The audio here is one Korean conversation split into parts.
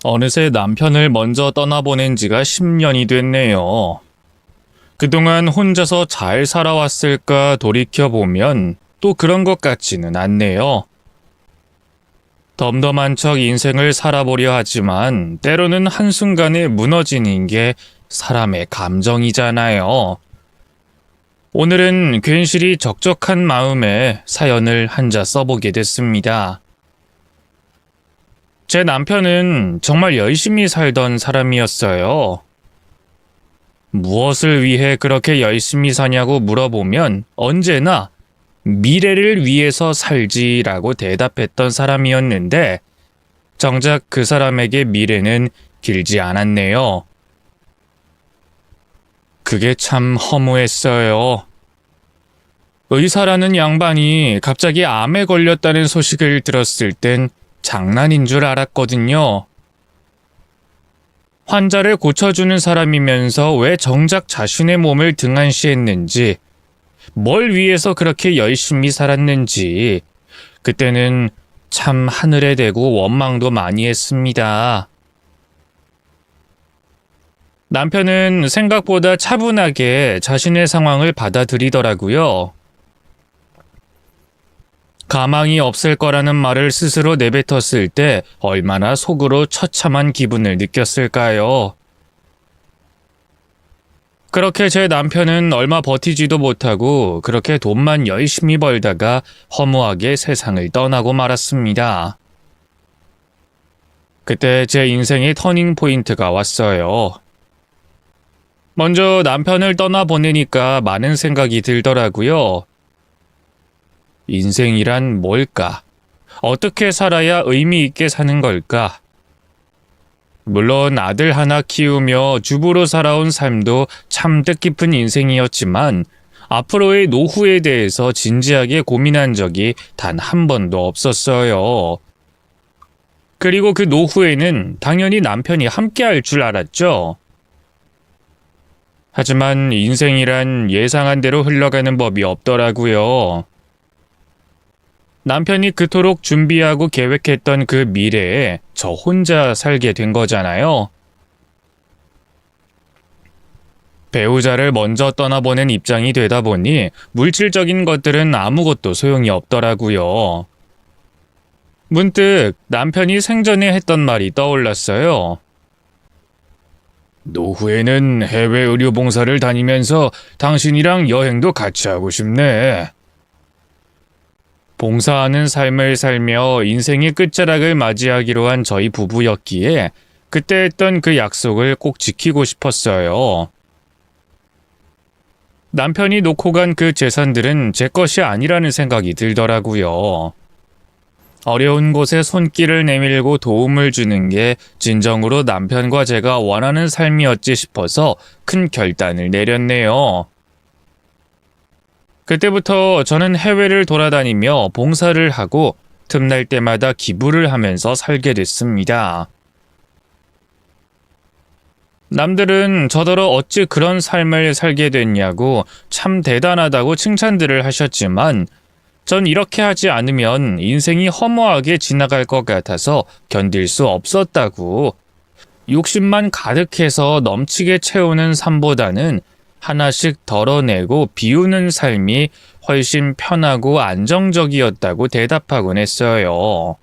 어느새 남편을 먼저 떠나보낸 지가 10년이 됐네요. 그동안 혼자서 잘 살아왔을까 돌이켜보면 또 그런 것 같지는 않네요. 덤덤한 척 인생을 살아보려 하지만 때로는 한순간에 무너지는 게 사람의 감정이잖아요. 오늘은 괜시리 적적한 마음에 사연을 한자 써보게 됐습니다. 제 남편은 정말 열심히 살던 사람이었어요. 무엇을 위해 그렇게 열심히 사냐고 물어보면 언제나 미래를 위해서 살지라고 대답했던 사람이었는데 정작 그 사람에게 미래는 길지 않았네요. 그게 참 허무했어요. 의사라는 양반이 갑자기 암에 걸렸다는 소식을 들었을 땐 장난인 줄 알았거든요. 환자를 고쳐주는 사람이면서 왜 정작 자신의 몸을 등한시했는지, 뭘 위해서 그렇게 열심히 살았는지, 그때는 참 하늘에 대고 원망도 많이 했습니다. 남편은 생각보다 차분하게 자신의 상황을 받아들이더라고요. 가망이 없을 거라는 말을 스스로 내뱉었을 때 얼마나 속으로 처참한 기분을 느꼈을까요? 그렇게 제 남편은 얼마 버티지도 못하고 그렇게 돈만 열심히 벌다가 허무하게 세상을 떠나고 말았습니다. 그때 제 인생의 터닝 포인트가 왔어요. 먼저 남편을 떠나보내니까 많은 생각이 들더라고요. 인생이란 뭘까? 어떻게 살아야 의미 있게 사는 걸까? 물론 아들 하나 키우며 주부로 살아온 삶도 참 뜻깊은 인생이었지만 앞으로의 노후에 대해서 진지하게 고민한 적이 단 한 번도 없었어요. 그리고 그 노후에는 당연히 남편이 함께할 줄 알았죠. 하지만 인생이란 예상한 대로 흘러가는 법이 없더라고요. 남편이 그토록 준비하고 계획했던 그 미래에 저 혼자 살게 된 거잖아요. 배우자를 먼저 떠나보낸 입장이 되다 보니 물질적인 것들은 아무것도 소용이 없더라고요. 문득 남편이 생전에 했던 말이 떠올랐어요. 노후에는 해외 의료 봉사를 다니면서 당신이랑 여행도 같이 하고 싶네. 봉사하는 삶을 살며 인생의 끝자락을 맞이하기로 한 저희 부부였기에 그때 했던 그 약속을 꼭 지키고 싶었어요. 남편이 놓고 간 그 재산들은 제 것이 아니라는 생각이 들더라고요. 어려운 곳에 손길을 내밀고 도움을 주는 게 진정으로 남편과 제가 원하는 삶이었지 싶어서 큰 결단을 내렸네요. 그때부터 저는 해외를 돌아다니며 봉사를 하고 틈날 때마다 기부를 하면서 살게 됐습니다. 남들은 저더러 어찌 그런 삶을 살게 됐냐고 참 대단하다고 칭찬들을 하셨지만 전 이렇게 하지 않으면 인생이 허무하게 지나갈 것 같아서 견딜 수 없었다고. 욕심만 가득해서 넘치게 채우는 삶보다는 하나씩 덜어내고 비우는 삶이 훨씬 편하고 안정적이었다고 대답하곤 했어요.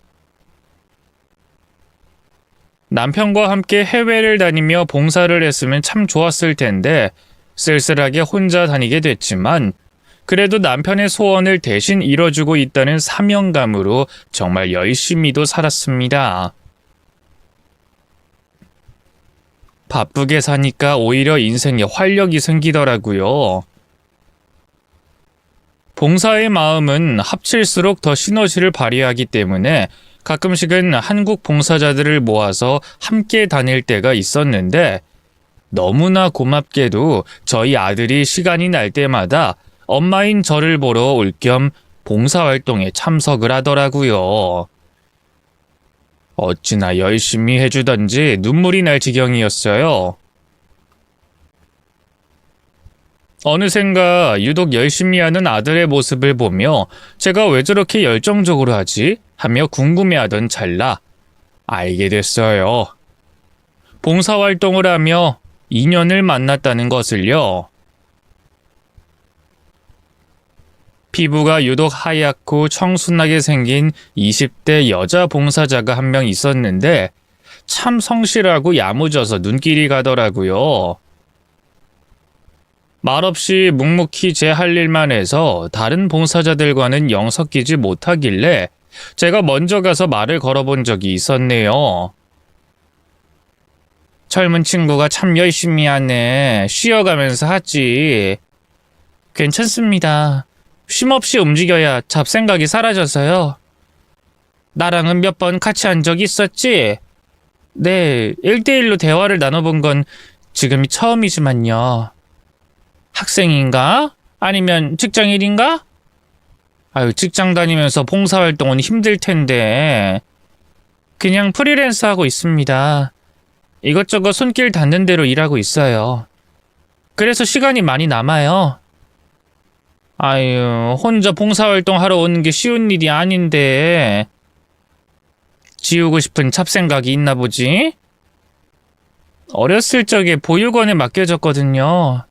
남편과 함께 해외를 다니며 봉사를 했으면 참 좋았을 텐데 쓸쓸하게 혼자 다니게 됐지만 그래도 남편의 소원을 대신 이뤄주고 있다는 사명감으로 정말 열심히도 살았습니다. 바쁘게 사니까 오히려 인생에 활력이 생기더라고요. 봉사의 마음은 합칠수록 더 시너지를 발휘하기 때문에 가끔씩은 한국 봉사자들을 모아서 함께 다닐 때가 있었는데 너무나 고맙게도 저희 아들이 시간이 날 때마다 엄마인 저를 보러 올 겸 봉사활동에 참석을 하더라고요. 어찌나 열심히 해주던지 눈물이 날 지경이었어요. 어느샌가 유독 열심히 하는 아들의 모습을 보며 제가 왜 저렇게 열정적으로 하지? 하며 궁금해하던 찰나 알게 됐어요. 봉사활동을 하며 인연을 만났다는 것을요. 피부가 유독 하얗고 청순하게 생긴 20대 여자 봉사자가 한 명 있었는데 참 성실하고 야무져서 눈길이 가더라고요. 말없이 묵묵히 제 할 일만 해서 다른 봉사자들과는 영 섞이지 못하길래 제가 먼저 가서 말을 걸어본 적이 있었네요. 젊은 친구가 참 열심히 하네. 쉬어가면서 하지. 괜찮습니다. 쉼없이 움직여야 잡생각이 사라져서요. 나랑은 몇 번 같이 한 적 있었지? 네, 1대1로 대화를 나눠본 건 지금이 처음이지만요. 학생인가? 아니면 직장인인가? 아유, 직장 다니면서 봉사활동은 힘들 텐데. 그냥 프리랜서 하고 있습니다. 이것저것 손길 닿는 대로 일하고 있어요. 그래서 시간이 많이 남아요. 아유, 혼자 봉사활동 하러 오는 게 쉬운 일이 아닌데. 지우고 싶은 잡생각이 있나 보지? 어렸을 적에 보육원에 맡겨졌거든요.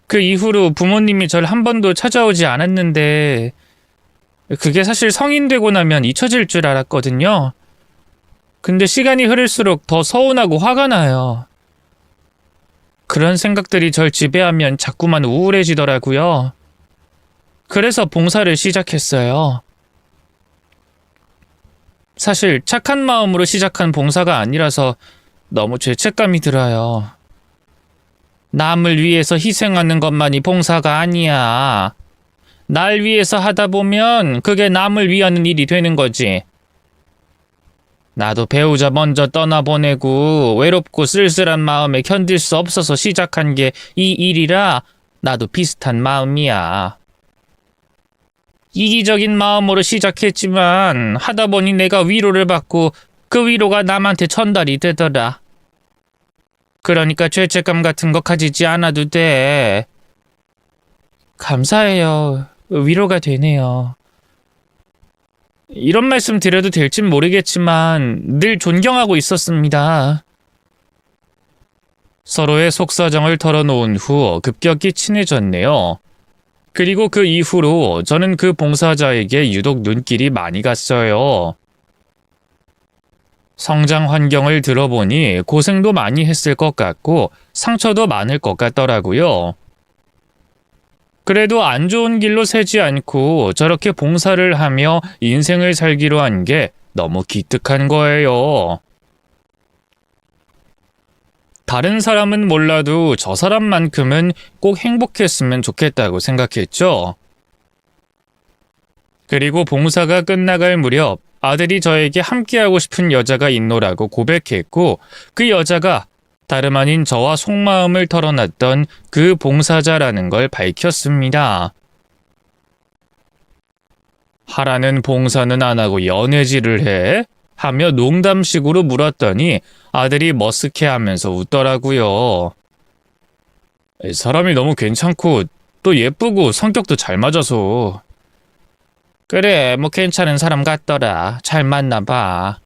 그 이후로 부모님이 절 한 번도 찾아오지 않았는데 그게 사실 성인 되고 나면 잊혀질 줄 알았거든요. 근데 시간이 흐를수록 더 서운하고 화가 나요. 그런 생각들이 절 지배하면 자꾸만 우울해지더라고요. 그래서 봉사를 시작했어요. 사실 착한 마음으로 시작한 봉사가 아니라서 너무 죄책감이 들어요. 남을 위해서 희생하는 것만이 봉사가 아니야. 날 위해서 하다 보면 그게 남을 위하는 일이 되는 거지. 나도 배우자 먼저 떠나보내고 외롭고 쓸쓸한 마음에 견딜 수 없어서 시작한 게 이 일이라 나도 비슷한 마음이야. 이기적인 마음으로 시작했지만 하다 보니 내가 위로를 받고 그 위로가 남한테 전달이 되더라. 그러니까 죄책감 같은 거 가지지 않아도 돼. 감사해요. 위로가 되네요. 이런 말씀 드려도 될진 모르겠지만 늘 존경하고 있었습니다. 서로의 속사정을 털어놓은 후 급격히 친해졌네요. 그리고 그 이후로 저는 그 봉사자에게 유독 눈길이 많이 갔어요. 성장 환경을 들어보니 고생도 많이 했을 것 같고 상처도 많을 것 같더라고요. 그래도 안 좋은 길로 새지 않고 저렇게 봉사를 하며 인생을 살기로 한 게 너무 기특한 거예요. 다른 사람은 몰라도 저 사람만큼은 꼭 행복했으면 좋겠다고 생각했죠. 그리고 봉사가 끝나갈 무렵 아들이 저에게 함께하고 싶은 여자가 있노라고 고백했고 그 여자가 다름 아닌 저와 속마음을 털어놨던 그 봉사자라는 걸 밝혔습니다. 하라는 봉사는 안 하고 연애질을 해? 하며 농담식으로 물었더니 아들이 머쓱해하면서 웃더라고요. 사람이 너무 괜찮고 또 예쁘고 성격도 잘 맞아서. 그래, 뭐 괜찮은 사람 같더라. 잘 만나봐.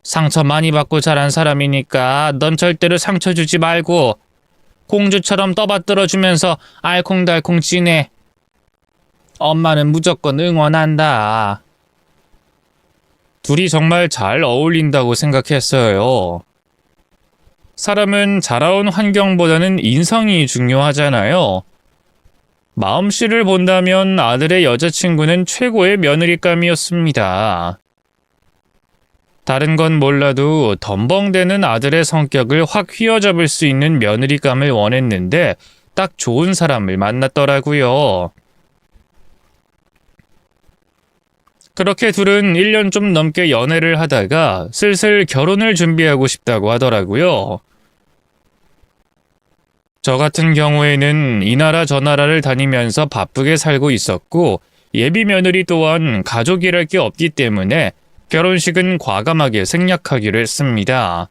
상처 많이 받고 자란 사람이니까 넌 절대로 상처 주지 말고 공주처럼 떠받들어주면서 알콩달콩 지내. 엄마는 무조건 응원한다. 둘이 정말 잘 어울린다고 생각했어요. 사람은 자라온 환경보다는 인성이 중요하잖아요. 마음씨를 본다면 아들의 여자친구는 최고의 며느리감이었습니다. 다른 건 몰라도 덤벙대는 아들의 성격을 확 휘어잡을 수 있는 며느리감을 원했는데 딱 좋은 사람을 만났더라고요. 그렇게 둘은 1년 좀 넘게 연애를 하다가 슬슬 결혼을 준비하고 싶다고 하더라고요. 저 같은 경우에는 이 나라 저 나라를 다니면서 바쁘게 살고 있었고 예비 며느리 또한 가족이랄 게 없기 때문에 결혼식은 과감하게 생략하기로 했습니다.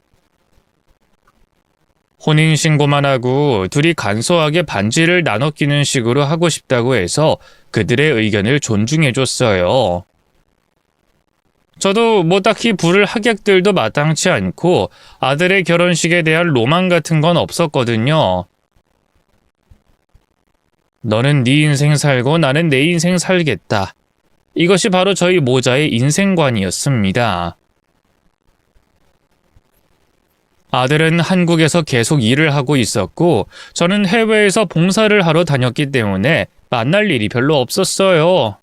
혼인신고만 하고 둘이 간소하게 반지를 나눠 끼는 식으로 하고 싶다고 해서 그들의 의견을 존중해줬어요. 저도 뭐 딱히 부를 하객들도 마땅치 않고 아들의 결혼식에 대한 로망 같은 건 없었거든요. 너는 네 인생 살고 나는 내 인생 살겠다. 이것이 바로 저희 모자의 인생관이었습니다. 아들은 한국에서 계속 일을 하고 있었고 저는 해외에서 봉사를 하러 다녔기 때문에 만날 일이 별로 없었어요.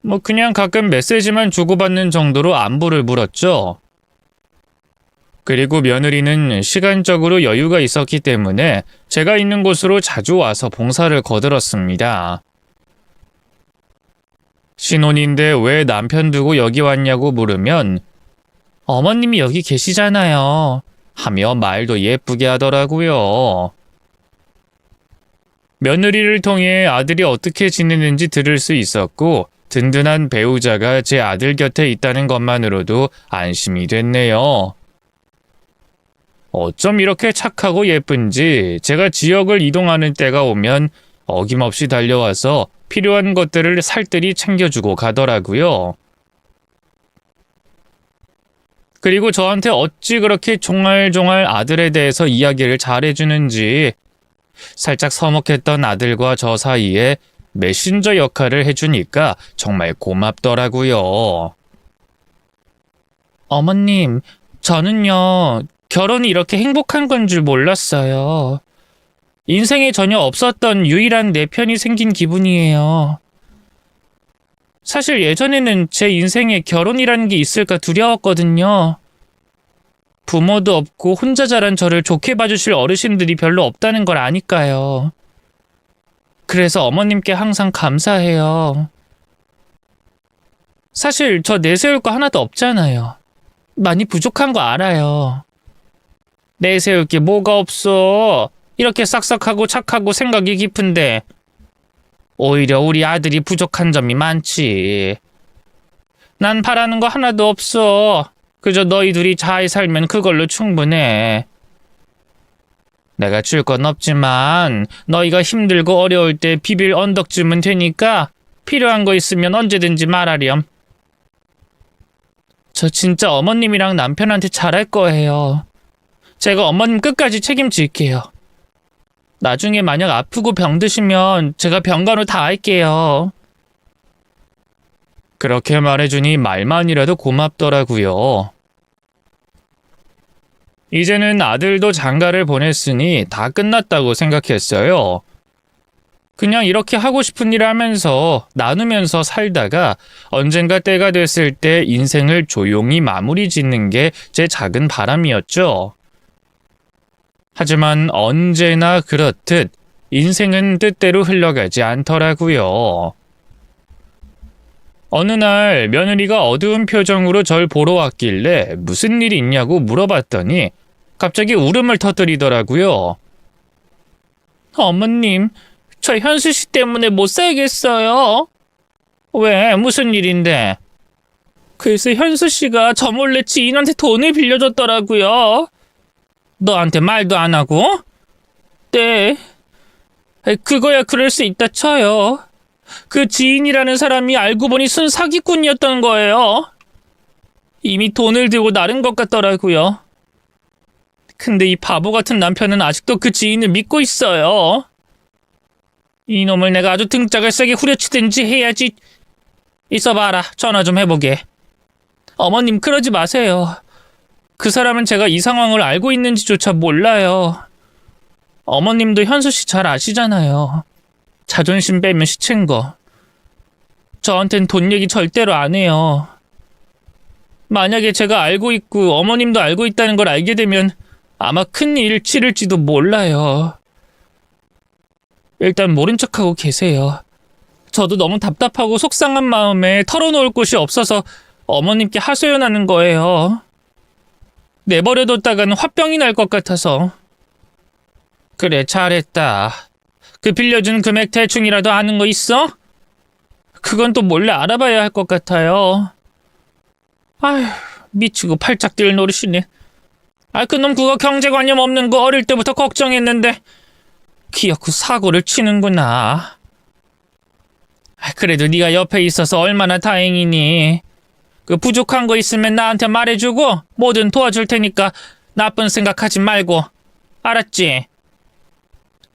뭐 그냥 가끔 메시지만 주고받는 정도로 안부를 물었죠. 그리고 며느리는 시간적으로 여유가 있었기 때문에 제가 있는 곳으로 자주 와서 봉사를 거들었습니다. 신혼인데 왜 남편 두고 여기 왔냐고 물으면 어머님이 여기 계시잖아요 하며 말도 예쁘게 하더라고요. 며느리를 통해 아들이 어떻게 지내는지 들을 수 있었고 든든한 배우자가 제 아들 곁에 있다는 것만으로도 안심이 됐네요. 어쩜 이렇게 착하고 예쁜지 제가 지역을 이동하는 때가 오면 어김없이 달려와서 필요한 것들을 살뜰히 챙겨주고 가더라고요. 그리고 저한테 어찌 그렇게 종알종알 아들에 대해서 이야기를 잘해주는지 살짝 서먹했던 아들과 저 사이에 메신저 역할을 해주니까 정말 고맙더라고요. 어머님, 저는요, 결혼이 이렇게 행복한 건 줄 몰랐어요. 인생에 전혀 없었던 유일한 내 편이 생긴 기분이에요. 사실 예전에는 제 인생에 결혼이라는 게 있을까 두려웠거든요. 부모도 없고 혼자 자란 저를 좋게 봐주실 어르신들이 별로 없다는 걸 아니까요. 그래서 어머님께 항상 감사해요. 사실 저 내세울 거 하나도 없잖아요. 많이 부족한 거 알아요. 내세울 게 뭐가 없어. 이렇게 싹싹하고 착하고 생각이 깊은데 오히려 우리 아들이 부족한 점이 많지. 난 바라는 거 하나도 없어. 그저 너희 둘이 잘 살면 그걸로 충분해. 내가 줄 건 없지만 너희가 힘들고 어려울 때 비빌 언덕쯤은 되니까 필요한 거 있으면 언제든지 말하렴. 저 진짜 어머님이랑 남편한테 잘할 거예요. 제가 어머님 끝까지 책임질게요. 나중에 만약 아프고 병드시면 제가 병간호 다 할게요. 그렇게 말해주니 말만이라도 고맙더라고요. 이제는 아들도 장가를 보냈으니 다 끝났다고 생각했어요. 그냥 이렇게 하고 싶은 일 하면서 나누면서 살다가 언젠가 때가 됐을 때 인생을 조용히 마무리 짓는 게 제 작은 바람이었죠. 하지만 언제나 그렇듯 인생은 뜻대로 흘러가지 않더라고요. 어느 날 며느리가 어두운 표정으로 절 보러 왔길래 무슨 일이 있냐고 물어봤더니 갑자기 울음을 터뜨리더라고요. 어머님, 저 현수 씨 때문에 못 살겠어요. 왜? 무슨 일인데? 글쎄 현수 씨가 저 몰래 지인한테 돈을 빌려줬더라고요. 너한테 말도 안 하고? 네. 그거야 그럴 수 있다 쳐요. 그 지인이라는 사람이 알고 보니 순 사기꾼이었던 거예요. 이미 돈을 들고 나른 것 같더라고요. 근데 이 바보 같은 남편은 아직도 그 지인을 믿고 있어요. 이놈을 내가 아주 등짝을 세게 후려치든지 해야지. 있어봐라. 전화 좀 해보게. 어머님 그러지 마세요. 그 사람은 제가 이 상황을 알고 있는지조차 몰라요. 어머님도 현수 씨 잘 아시잖아요. 자존심 빼면 시체인 거. 저한텐 돈 얘기 절대로 안 해요. 만약에 제가 알고 있고 어머님도 알고 있다는 걸 알게 되면 아마 큰일 치를지도 몰라요. 일단 모른 척하고 계세요. 저도 너무 답답하고 속상한 마음에 털어놓을 곳이 없어서 어머님께 하소연하는 거예요. 내버려뒀다가는 화병이 날 것 같아서. 그래, 잘했다. 그 빌려준 금액 대충이라도 아는 거 있어? 그건 또 몰래 알아봐야 할 것 같아요. 아휴, 미치고 팔짝 뛸 노릇이네. 그놈 그거 경제관념 없는 거 어릴 때부터 걱정했는데 기어코 사고를 치는구나. 그래도 네가 옆에 있어서 얼마나 다행이니. 그 부족한 거 있으면 나한테 말해주고 뭐든 도와줄 테니까 나쁜 생각하지 말고. 알았지?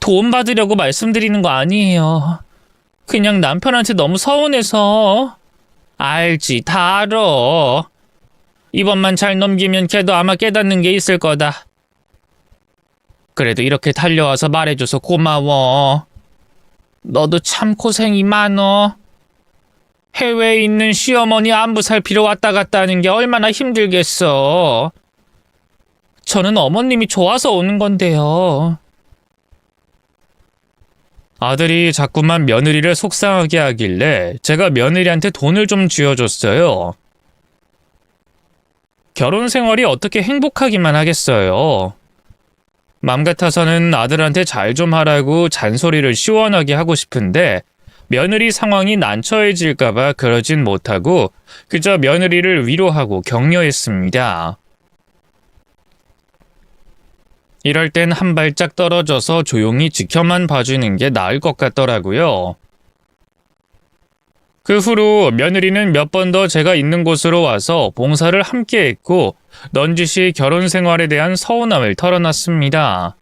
도움 받으려고 말씀드리는 거 아니에요. 그냥 남편한테 너무 서운해서. 알지, 다 알아. 이번만 잘 넘기면 걔도 아마 깨닫는 게 있을 거다. 그래도 이렇게 달려와서 말해줘서 고마워. 너도 참 고생이 많어. 해외에 있는 시어머니 안부 살피러 왔다 갔다 하는 게 얼마나 힘들겠어. 저는 어머님이 좋아서 오는 건데요. 아들이 자꾸만 며느리를 속상하게 하길래 제가 며느리한테 돈을 좀 쥐어줬어요. 결혼 생활이 어떻게 행복하기만 하겠어요. 맘 같아서는 아들한테 잘 좀 하라고 잔소리를 시원하게 하고 싶은데 며느리 상황이 난처해질까봐 그러진 못하고 그저 며느리를 위로하고 격려했습니다. 이럴 땐 한 발짝 떨어져서 조용히 지켜만 봐주는 게 나을 것 같더라고요. 그 후로 며느리는 몇 번 더 제가 있는 곳으로 와서 봉사를 함께 했고 넌지시 결혼 생활에 대한 서운함을 털어놨습니다.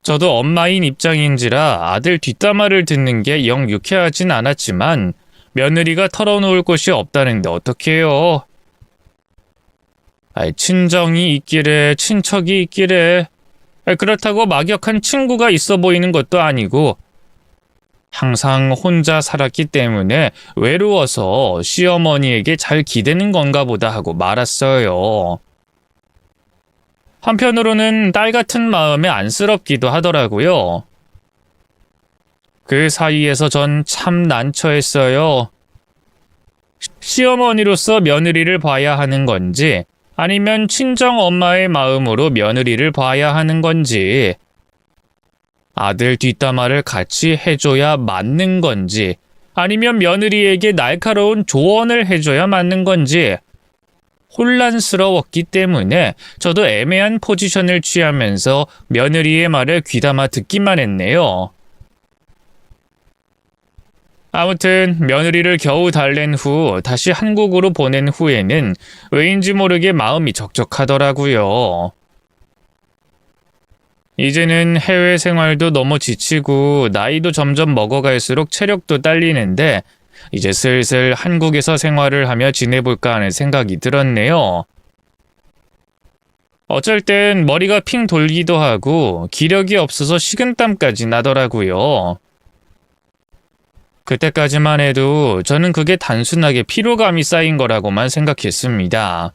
저도 엄마인 입장인지라 아들 뒷담화를 듣는 게 영 유쾌하진 않았지만 며느리가 털어놓을 곳이 없다는데 어떡해요. 친정이 있기래 친척이 있기래 그렇다고 막역한 친구가 있어 보이는 것도 아니고 항상 혼자 살았기 때문에 외로워서 시어머니에게 잘 기대는 건가 보다 하고 말았어요. 한편으로는 딸 같은 마음에 안쓰럽기도 하더라고요. 그 사이에서 전 참 난처했어요. 시어머니로서 며느리를 봐야 하는 건지 아니면 친정 엄마의 마음으로 며느리를 봐야 하는 건지 아들 뒷담화를 같이 해줘야 맞는 건지 아니면 며느리에게 날카로운 조언을 해줘야 맞는 건지 혼란스러웠기 때문에 저도 애매한 포지션을 취하면서 며느리의 말을 귀담아 듣기만 했네요. 아무튼 며느리를 겨우 달랜 후 다시 한국으로 보낸 후에는 왜인지 모르게 마음이 적적하더라고요. 이제는 해외 생활도 너무 지치고 나이도 점점 먹어갈수록 체력도 딸리는데 이제 슬슬 한국에서 생활을 하며 지내볼까 하는 생각이 들었네요. 어쩔 땐 머리가 핑 돌기도 하고 기력이 없어서 식은땀까지 나더라고요. 그때까지만 해도 저는 그게 단순하게 피로감이 쌓인 거라고만 생각했습니다.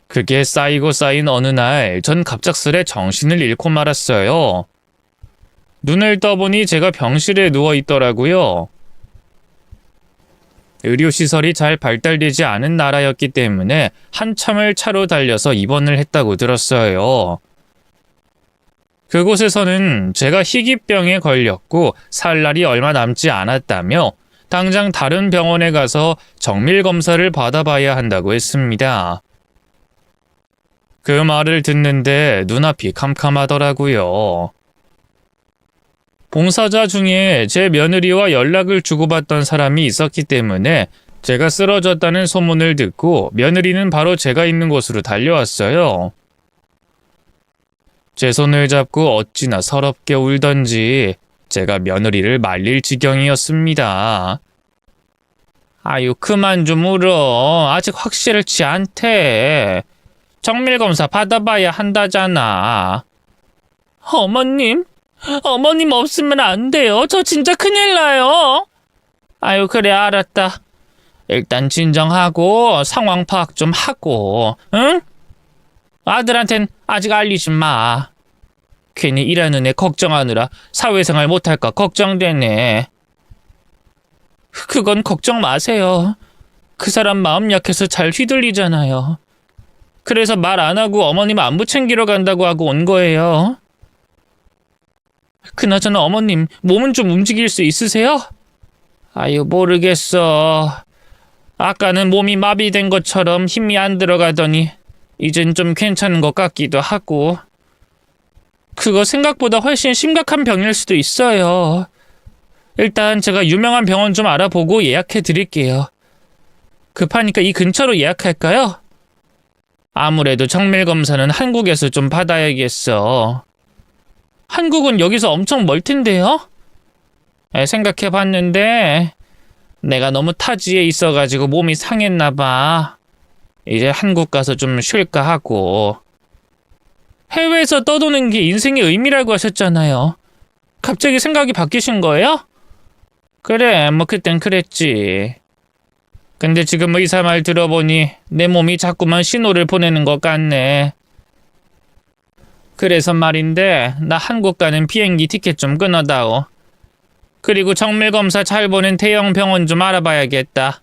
그게 쌓이고 쌓인 어느 날 전 갑작스레 정신을 잃고 말았어요. 눈을 떠보니 제가 병실에 누워있더라고요. 의료시설이 잘 발달되지 않은 나라였기 때문에 한참을 차로 달려서 입원을 했다고 들었어요. 그곳에서는 제가 희귀병에 걸렸고 살 날이 얼마 남지 않았다며 당장 다른 병원에 가서 정밀 검사를 받아봐야 한다고 했습니다. 그 말을 듣는데 눈앞이 캄캄하더라고요. 봉사자 중에 제 며느리와 연락을 주고받던 사람이 있었기 때문에 제가 쓰러졌다는 소문을 듣고 며느리는 바로 제가 있는 곳으로 달려왔어요. 제 손을 잡고 어찌나 서럽게 울던지 제가 며느리를 말릴 지경이었습니다. 아유, 그만 좀 울어. 아직 확실치 않대. 정밀검사 받아봐야 한다잖아. 어머님 없으면 안 돼요. 저 진짜 큰일 나요. 아유, 그래, 알았다. 일단 진정하고 상황 파악 좀 하고, 응? 아들한텐 아직 알리지 마. 괜히 일하는 애 걱정하느라 사회생활 못할까 걱정되네. 그건 걱정 마세요. 그 사람 마음 약해서 잘 휘둘리잖아요. 그래서 말 안 하고 어머님 안부 챙기러 간다고 하고 온 거예요. 그나저나 어머님 몸은 좀 움직일 수 있으세요? 아유, 모르겠어. 아까는 몸이 마비된 것처럼 힘이 안 들어가더니 이젠 좀 괜찮은 것 같기도 하고. 그거 생각보다 훨씬 심각한 병일 수도 있어요. 일단 제가 유명한 병원 좀 알아보고 예약해 드릴게요. 급하니까 이 근처로 예약할까요? 아무래도 정밀검사는 한국에서 좀 받아야겠어. 한국은 여기서 엄청 멀 텐데요? 생각해봤는데 내가 너무 타지에 있어가지고 몸이 상했나 봐. 이제 한국 가서 좀 쉴까 하고. 해외에서 떠도는 게 인생의 의미라고 하셨잖아요. 갑자기 생각이 바뀌신 거예요? 그래, 뭐 그땐 그랬지. 근데 지금 의사 말 들어보니 내 몸이 자꾸만 신호를 보내는 것 같네. 그래서 말인데 나 한국 가는 비행기 티켓 좀 끊어다오. 그리고 정밀검사 잘 보는 대형 병원 좀 알아봐야겠다.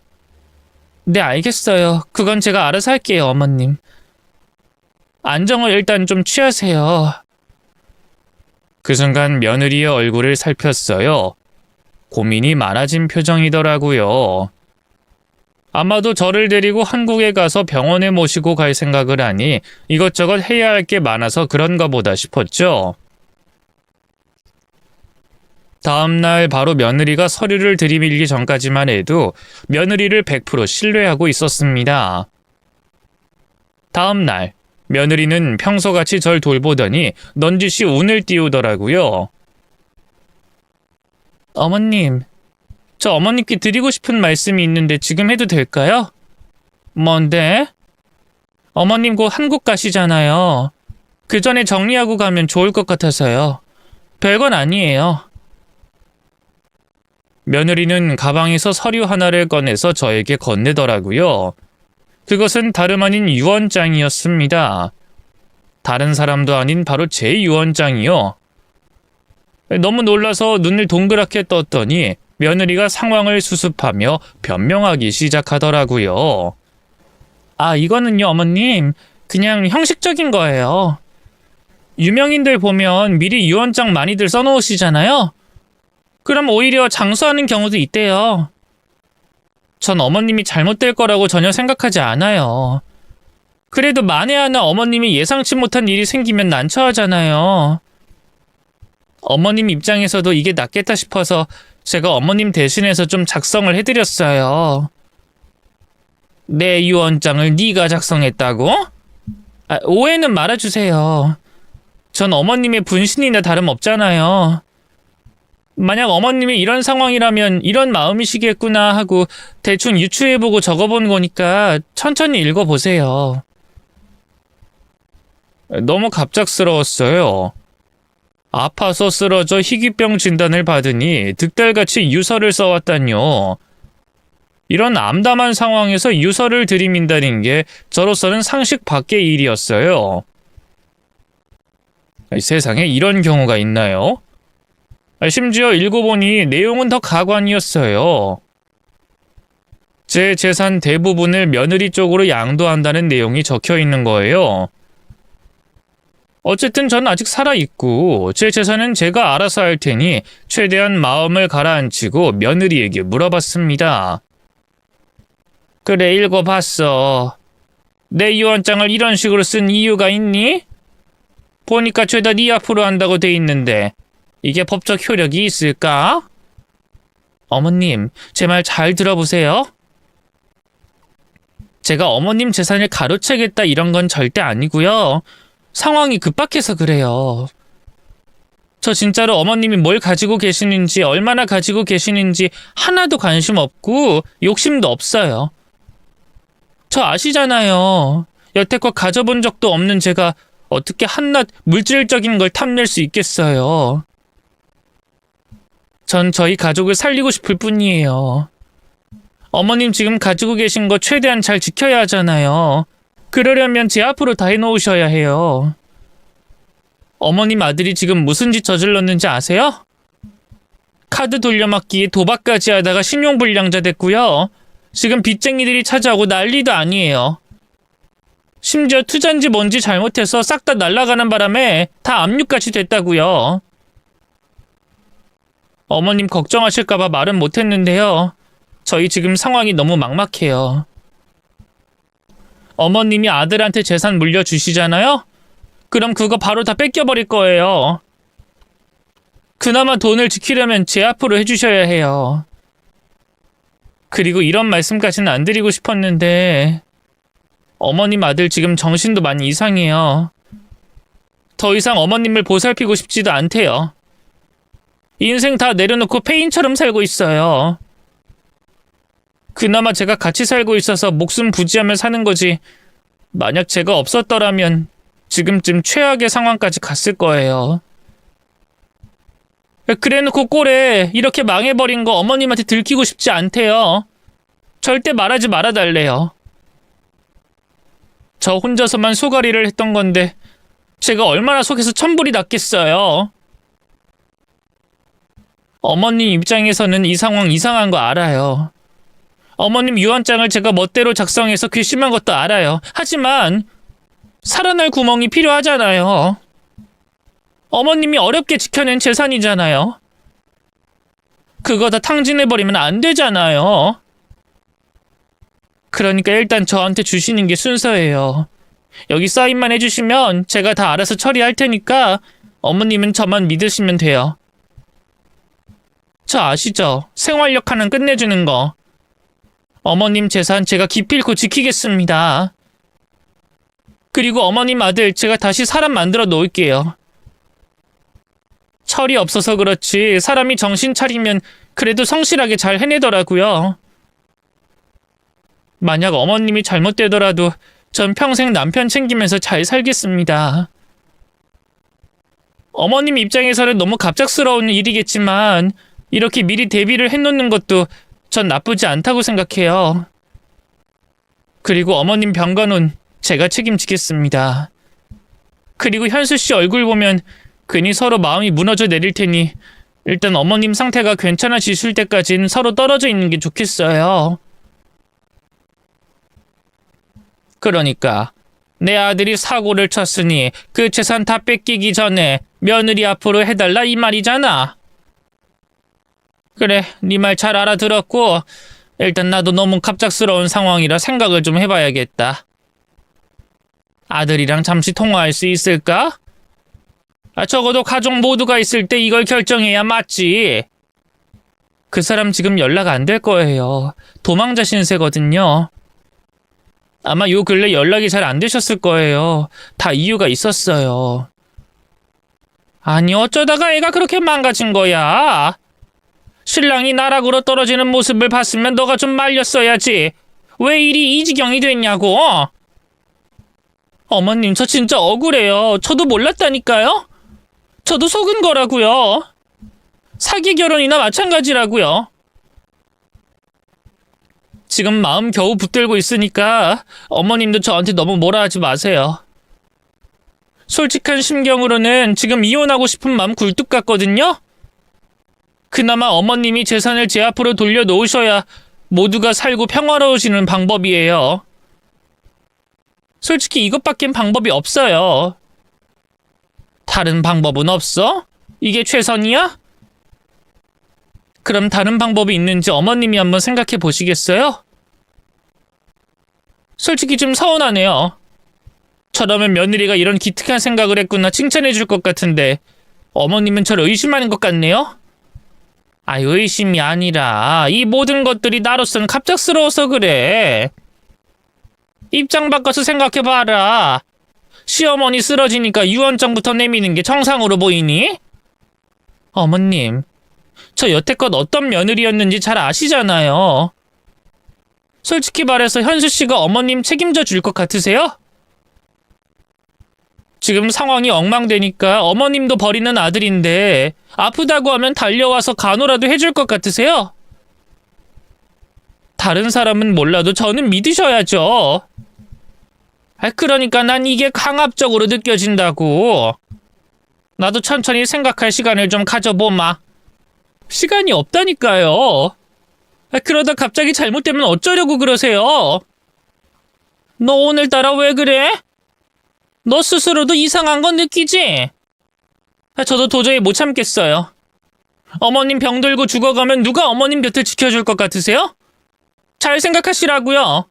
네, 알겠어요. 그건 제가 알아서 할게요, 어머님. 안정을 일단 좀 취하세요. 그 순간 며느리의 얼굴을 살폈어요. 고민이 많아진 표정이더라고요. 아마도 저를 데리고 한국에 가서 병원에 모시고 갈 생각을 하니 이것저것 해야 할 게 많아서 그런가 보다 싶었죠. 다음날 바로 며느리가 서류를 들이밀기 전까지만 해도 며느리를 100% 신뢰하고 있었습니다. 다음날 며느리는 평소같이 절 돌보더니 넌지시 운을 띄우더라고요. 어머님, 저 어머님께 드리고 싶은 말씀이 있는데 지금 해도 될까요? 뭔데? 어머님 곧 한국 가시잖아요. 그 전에 정리하고 가면 좋을 것 같아서요. 별건 아니에요. 며느리는 가방에서 서류 하나를 꺼내서 저에게 건네더라고요. 그것은 다름 아닌 유언장이었습니다. 다른 사람도 아닌 바로 제 유언장이요. 너무 놀라서 눈을 동그랗게 떴더니 며느리가 상황을 수습하며 변명하기 시작하더라고요. 아, 이거는요, 어머님. 그냥 형식적인 거예요. 유명인들 보면 미리 유언장 많이들 써놓으시잖아요. 그럼 오히려 장수하는 경우도 있대요. 전 어머님이 잘못될 거라고 전혀 생각하지 않아요. 그래도 만에 하나 어머님이 예상치 못한 일이 생기면 난처하잖아요. 어머님 입장에서도 이게 낫겠다 싶어서 제가 어머님 대신해서 좀 작성을 해드렸어요. 내 유언장을 네가 작성했다고? 오해는 말아주세요. 전 어머님의 분신이나 다름없잖아요. 만약 어머님이 이런 상황이라면 이런 마음이시겠구나 하고 대충 유추해보고 적어본 거니까 천천히 읽어보세요. 너무 갑작스러웠어요. 아파서 쓰러져 희귀병 진단을 받으니 득달같이 유서를 써왔다뇨. 이런 암담한 상황에서 유서를 들이민다는 게 저로서는 상식 밖의 일이었어요. 세상에 이런 경우가 있나요? 심지어 읽어보니 내용은 더 가관이었어요. 제 재산 대부분을 며느리 쪽으로 양도한다는 내용이 적혀 있는 거예요. 어쨌든 전 아직 살아있고 제 재산은 제가 알아서 할 테니 최대한 마음을 가라앉히고 며느리에게 물어봤습니다. 그래, 읽어봤어. 내 유언장을 이런 식으로 쓴 이유가 있니? 보니까 죄다 네 앞으로 한다고 돼 있는데 이게 법적 효력이 있을까? 어머님, 제 말 잘 들어보세요. 제가 어머님 재산을 가로채겠다 이런 건 절대 아니고요. 상황이 급박해서 그래요. 저 진짜로 어머님이 뭘 가지고 계시는지, 얼마나 가지고 계시는지 하나도 관심 없고 욕심도 없어요. 저 아시잖아요. 여태껏 가져본 적도 없는 제가 어떻게 한낱 물질적인 걸 탐낼 수 있겠어요. 전 저희 가족을 살리고 싶을 뿐이에요. 어머님 지금 가지고 계신 거 최대한 잘 지켜야 하잖아요. 그러려면 제 앞으로 다 해놓으셔야 해요. 어머님 아들이 지금 무슨 짓 저질렀는지 아세요? 카드 돌려막기에 도박까지 하다가 신용불량자 됐고요. 지금 빚쟁이들이 찾아오고 난리도 아니에요. 심지어 투자인지 뭔지 잘못해서 싹 다 날아가는 바람에 다 압류까지 됐다고요. 어머님 걱정하실까봐 말은 못했는데요. 저희 지금 상황이 너무 막막해요. 어머님이 아들한테 재산 물려주시잖아요? 그럼 그거 바로 다 뺏겨버릴 거예요. 그나마 돈을 지키려면 제 앞으로 해주셔야 해요. 그리고 이런 말씀까지는 안 드리고 싶었는데 어머님 아들 지금 정신도 많이 이상해요. 더 이상 어머님을 보살피고 싶지도 않대요. 인생 다 내려놓고 폐인처럼 살고 있어요. 그나마 제가 같이 살고 있어서 목숨 부지하며 사는 거지, 만약 제가 없었더라면 지금쯤 최악의 상황까지 갔을 거예요. 그래놓고 꼴에 이렇게 망해버린 거 어머님한테 들키고 싶지 않대요. 절대 말하지 말아달래요. 저 혼자서만 소가리를 했던 건데 제가 얼마나 속에서 천불이 났겠어요. 어머님 입장에서는 이 상황 이상한 거 알아요. 어머님 유언장을 제가 멋대로 작성해서 괘씸한 것도 알아요. 하지만 살아날 구멍이 필요하잖아요. 어머님이 어렵게 지켜낸 재산이잖아요. 그거 다 탕진해버리면 안 되잖아요. 그러니까 일단 저한테 주시는 게 순서예요. 여기 사인만 해주시면 제가 다 알아서 처리할 테니까 어머님은 저만 믿으시면 돼요. 저 아시죠? 생활력 하나 끝내주는 거. 어머님 재산 제가 기필코 지키겠습니다. 그리고 어머님 아들 제가 다시 사람 만들어 놓을게요. 철이 없어서 그렇지 사람이 정신 차리면 그래도 성실하게 잘 해내더라고요. 만약 어머님이 잘못되더라도 전 평생 남편 챙기면서 잘 살겠습니다. 어머님 입장에서는 너무 갑작스러운 일이겠지만 이렇게 미리 대비를 해놓는 것도 전 나쁘지 않다고 생각해요. 그리고 어머님 병간호는 제가 책임지겠습니다. 그리고 현수 씨 얼굴 보면 괜히 서로 마음이 무너져 내릴 테니 일단 어머님 상태가 괜찮아지실 때까진 서로 떨어져 있는 게 좋겠어요. 그러니까 내 아들이 사고를 쳤으니 그 재산 다 뺏기기 전에 며느리 앞으로 해달라 이 말이잖아. 그래, 네 말 잘 알아들었고 일단 나도 너무 갑작스러운 상황이라 생각을 좀 해봐야겠다. 아들이랑 잠시 통화할 수 있을까? 적어도 가족 모두가 있을 때 이걸 결정해야 맞지. 그 사람 지금 연락 안 될 거예요. 도망자 신세거든요. 아마 요 근래 연락이 잘 안 되셨을 거예요. 다 이유가 있었어요. 아니 어쩌다가 애가 그렇게 망가진 거야? 신랑이 나락으로 떨어지는 모습을 봤으면 너가 좀 말렸어야지. 왜 일이 이 지경이 됐냐고. 어머님 저 진짜 억울해요. 저도 몰랐다니까요. 저도 속은 거라고요. 사기 결혼이나 마찬가지라고요. 지금 마음 겨우 붙들고 있으니까 어머님도 저한테 너무 뭐라 하지 마세요. 솔직한 심경으로는 지금 이혼하고 싶은 마음 굴뚝 같거든요. 그나마 어머님이 재산을 제 앞으로 돌려놓으셔야 모두가 살고 평화로워지는 방법이에요. 솔직히 이것밖엔 방법이 없어요. 다른 방법은 없어? 이게 최선이야? 그럼 다른 방법이 있는지 어머님이 한번 생각해 보시겠어요? 솔직히 좀 서운하네요. 저라면 며느리가 이런 기특한 생각을 했구나 칭찬해 줄 것 같은데 어머님은 저를 의심하는 것 같네요? 의심이 아니라 이 모든 것들이 나로서는 갑작스러워서 그래. 입장 바꿔서 생각해봐라. 시어머니 쓰러지니까 유언장부터 내미는 게 정상으로 보이니? 어머님, 저 여태껏 어떤 며느리였는지 잘 아시잖아요. 솔직히 말해서 현수 씨가 어머님 책임져 줄 것 같으세요? 지금 상황이 엉망되니까 어머님도 버리는 아들인데 아프다고 하면 달려와서 간호라도 해줄 것 같으세요? 다른 사람은 몰라도 저는 믿으셔야죠. 그러니까 난 이게 강압적으로 느껴진다고. 나도 천천히 생각할 시간을 좀 가져보마. 시간이 없다니까요. 그러다 갑자기 잘못되면 어쩌려고 그러세요? 너 오늘따라 왜 그래? 너 스스로도 이상한 건 느끼지? 저도 도저히 못 참겠어요. 어머님 병들고 죽어가면 누가 어머님 곁을 지켜줄 것 같으세요? 잘 생각하시라고요.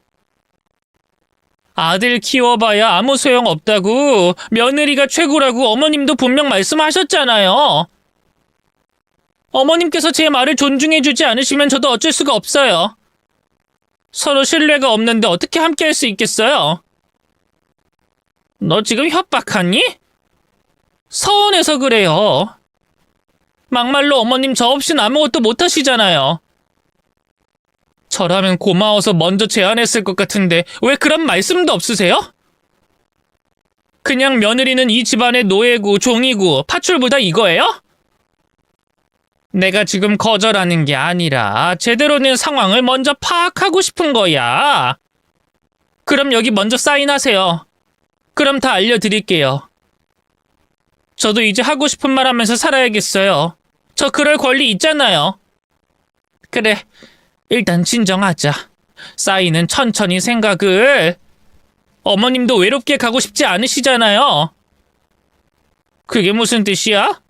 아들 키워봐야 아무 소용 없다고 며느리가 최고라고 어머님도 분명 말씀하셨잖아요. 어머님께서 제 말을 존중해주지 않으시면 저도 어쩔 수가 없어요. 서로 신뢰가 없는데 어떻게 함께 할 수 있겠어요? 너 지금 협박하니? 서운해서 그래요. 막말로 어머님 저 없이는 아무것도 못하시잖아요. 저라면 고마워서 먼저 제안했을 것 같은데 왜 그런 말씀도 없으세요? 그냥 며느리는 이 집안의 노예고 종이고 파출부다 이거예요? 내가 지금 거절하는 게 아니라 제대로 된 상황을 먼저 파악하고 싶은 거야. 그럼 여기 먼저 사인하세요. 그럼 다 알려드릴게요. 저도 이제 하고 싶은 말 하면서 살아야겠어요. 저 그럴 권리 있잖아요. 그래, 일단 진정하자. 사인은 천천히 생각을. 어머님도 외롭게 가고 싶지 않으시잖아요. 그게 무슨 뜻이야?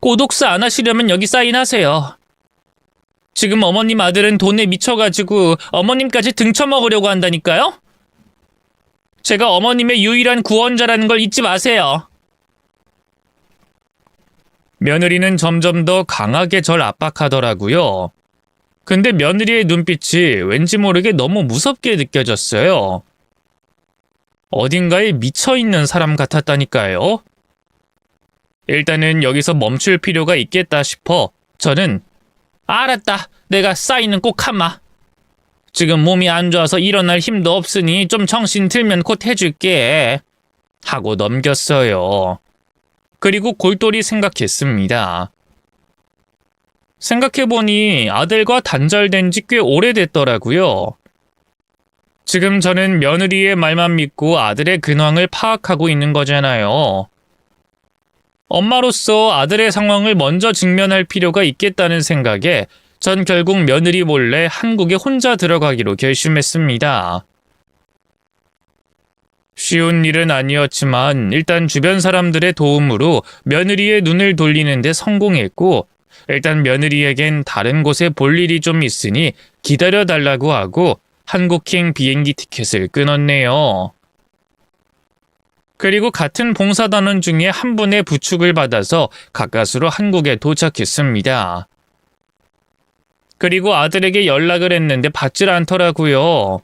고독사 안 하시려면 여기 사인하세요. 지금 어머님 아들은 돈에 미쳐가지고 어머님까지 등쳐먹으려고 한다니까요? 제가 어머님의 유일한 구원자라는 걸 잊지 마세요. 며느리는 점점 더 강하게 절 압박하더라고요. 근데 며느리의 눈빛이 왠지 모르게 너무 무섭게 느껴졌어요. 어딘가에 미쳐있는 사람 같았다니까요. 일단은 여기서 멈출 필요가 있겠다 싶어 저는 알았다. 내가 사인은 꼭 하마. 지금 몸이 안 좋아서 일어날 힘도 없으니 좀 정신 들면 곧 해줄게. 하고 넘겼어요. 그리고 골똘히 생각했습니다. 생각해보니 아들과 단절된 지 꽤 오래됐더라고요. 지금 저는 며느리의 말만 믿고 아들의 근황을 파악하고 있는 거잖아요. 엄마로서 아들의 상황을 먼저 직면할 필요가 있겠다는 생각에 전 결국 며느리 몰래 한국에 혼자 들어가기로 결심했습니다. 쉬운 일은 아니었지만 일단 주변 사람들의 도움으로 며느리의 눈을 돌리는 데 성공했고 일단 며느리에겐 다른 곳에 볼 일이 좀 있으니 기다려달라고 하고 한국행 비행기 티켓을 끊었네요. 그리고 같은 봉사단원 중에 한 분의 부축을 받아서 가까스로 한국에 도착했습니다. 그리고 아들에게 연락을 했는데 받질 않더라고요.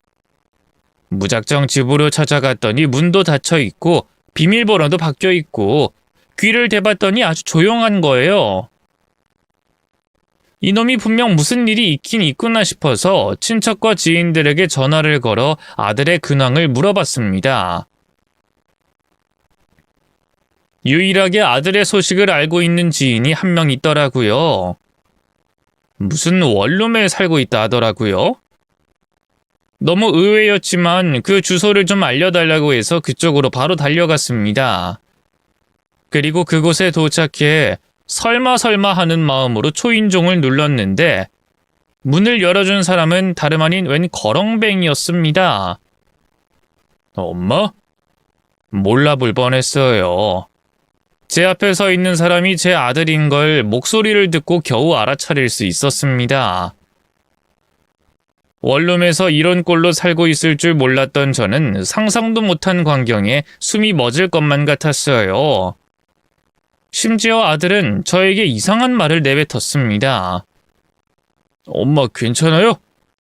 무작정 집으로 찾아갔더니 문도 닫혀 있고 비밀번호도 바뀌어 있고 귀를 대봤더니 아주 조용한 거예요. 이놈이 분명 무슨 일이 있긴 있구나 싶어서 친척과 지인들에게 전화를 걸어 아들의 근황을 물어봤습니다. 유일하게 아들의 소식을 알고 있는 지인이 한 명 있더라고요. 무슨 원룸에 살고 있다 하더라고요. 너무 의외였지만 그 주소를 좀 알려달라고 해서 그쪽으로 바로 달려갔습니다. 그리고 그곳에 도착해 설마 하는 마음으로 초인종을 눌렀는데 문을 열어준 사람은 다름 아닌 웬 거렁뱅이였습니다. 엄마? 몰라볼 뻔했어요. 제 앞에 서 있는 사람이 제 아들인 걸 목소리를 듣고 겨우 알아차릴 수 있었습니다. 원룸에서 이런 꼴로 살고 있을 줄 몰랐던 저는 상상도 못한 광경에 숨이 멎을 것만 같았어요. 심지어 아들은 저에게 이상한 말을 내뱉었습니다. 엄마 괜찮아요?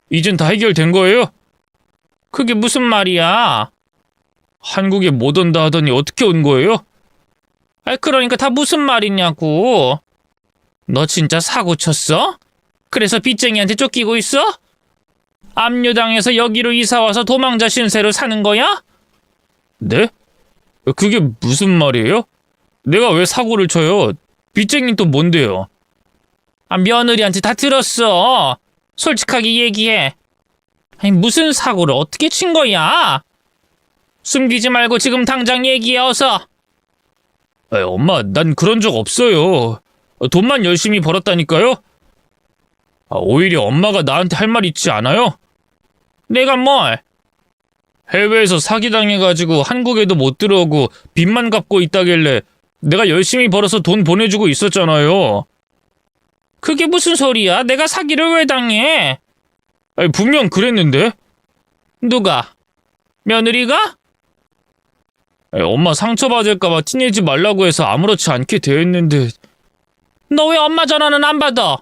이젠 다 해결된 거예요? 그게 무슨 말이야? 한국에 못 온다 하더니 어떻게 온 거예요? 그러니까 다 무슨 말이냐고. 너 진짜 사고 쳤어? 그래서 빚쟁이한테 쫓기고 있어? 압류당해서 여기로 이사와서 도망자 신세로 사는 거야? 네? 그게 무슨 말이에요? 내가 왜 사고를 쳐요? 빚쟁이는 또 뭔데요? 며느리한테 다 들었어. 솔직하게 얘기해. 무슨 사고를 어떻게 친 거야? 숨기지 말고 지금 당장 얘기해 어서. 엄마, 난 그런 적 없어요. 돈만 열심히 벌었다니까요? 오히려 엄마가 나한테 할 말 있지 않아요? 내가 뭘? 해외에서 사기당해가지고 한국에도 못 들어오고 빚만 갚고 있다길래 내가 열심히 벌어서 돈 보내주고 있었잖아요. 그게 무슨 소리야? 내가 사기를 왜 당해? 분명 그랬는데? 누가? 며느리가? 엄마 상처받을까봐 티내지 말라고 해서 아무렇지 않게 대했는데. 너 왜 엄마 전화는 안 받아?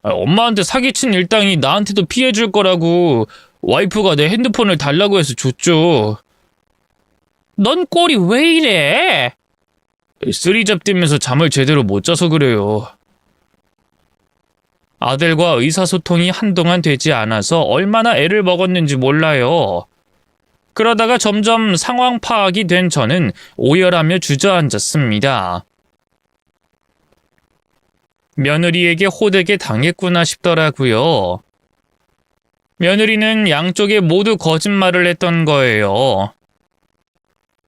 엄마한테 사기친 일당이 나한테도 피해 줄 거라고 와이프가 내 핸드폰을 달라고 해서 줬죠. 넌 꼴이 왜 이래? 쓰리잡 뛰면서 잠을 제대로 못 자서 그래요. 아들과 의사소통이 한동안 되지 않아서 얼마나 애를 먹었는지 몰라요. 그러다가 점점 상황 파악이 된 저는 오열하며 주저앉았습니다. 며느리에게 호되게 당했구나 싶더라고요. 며느리는 양쪽에 모두 거짓말을 했던 거예요.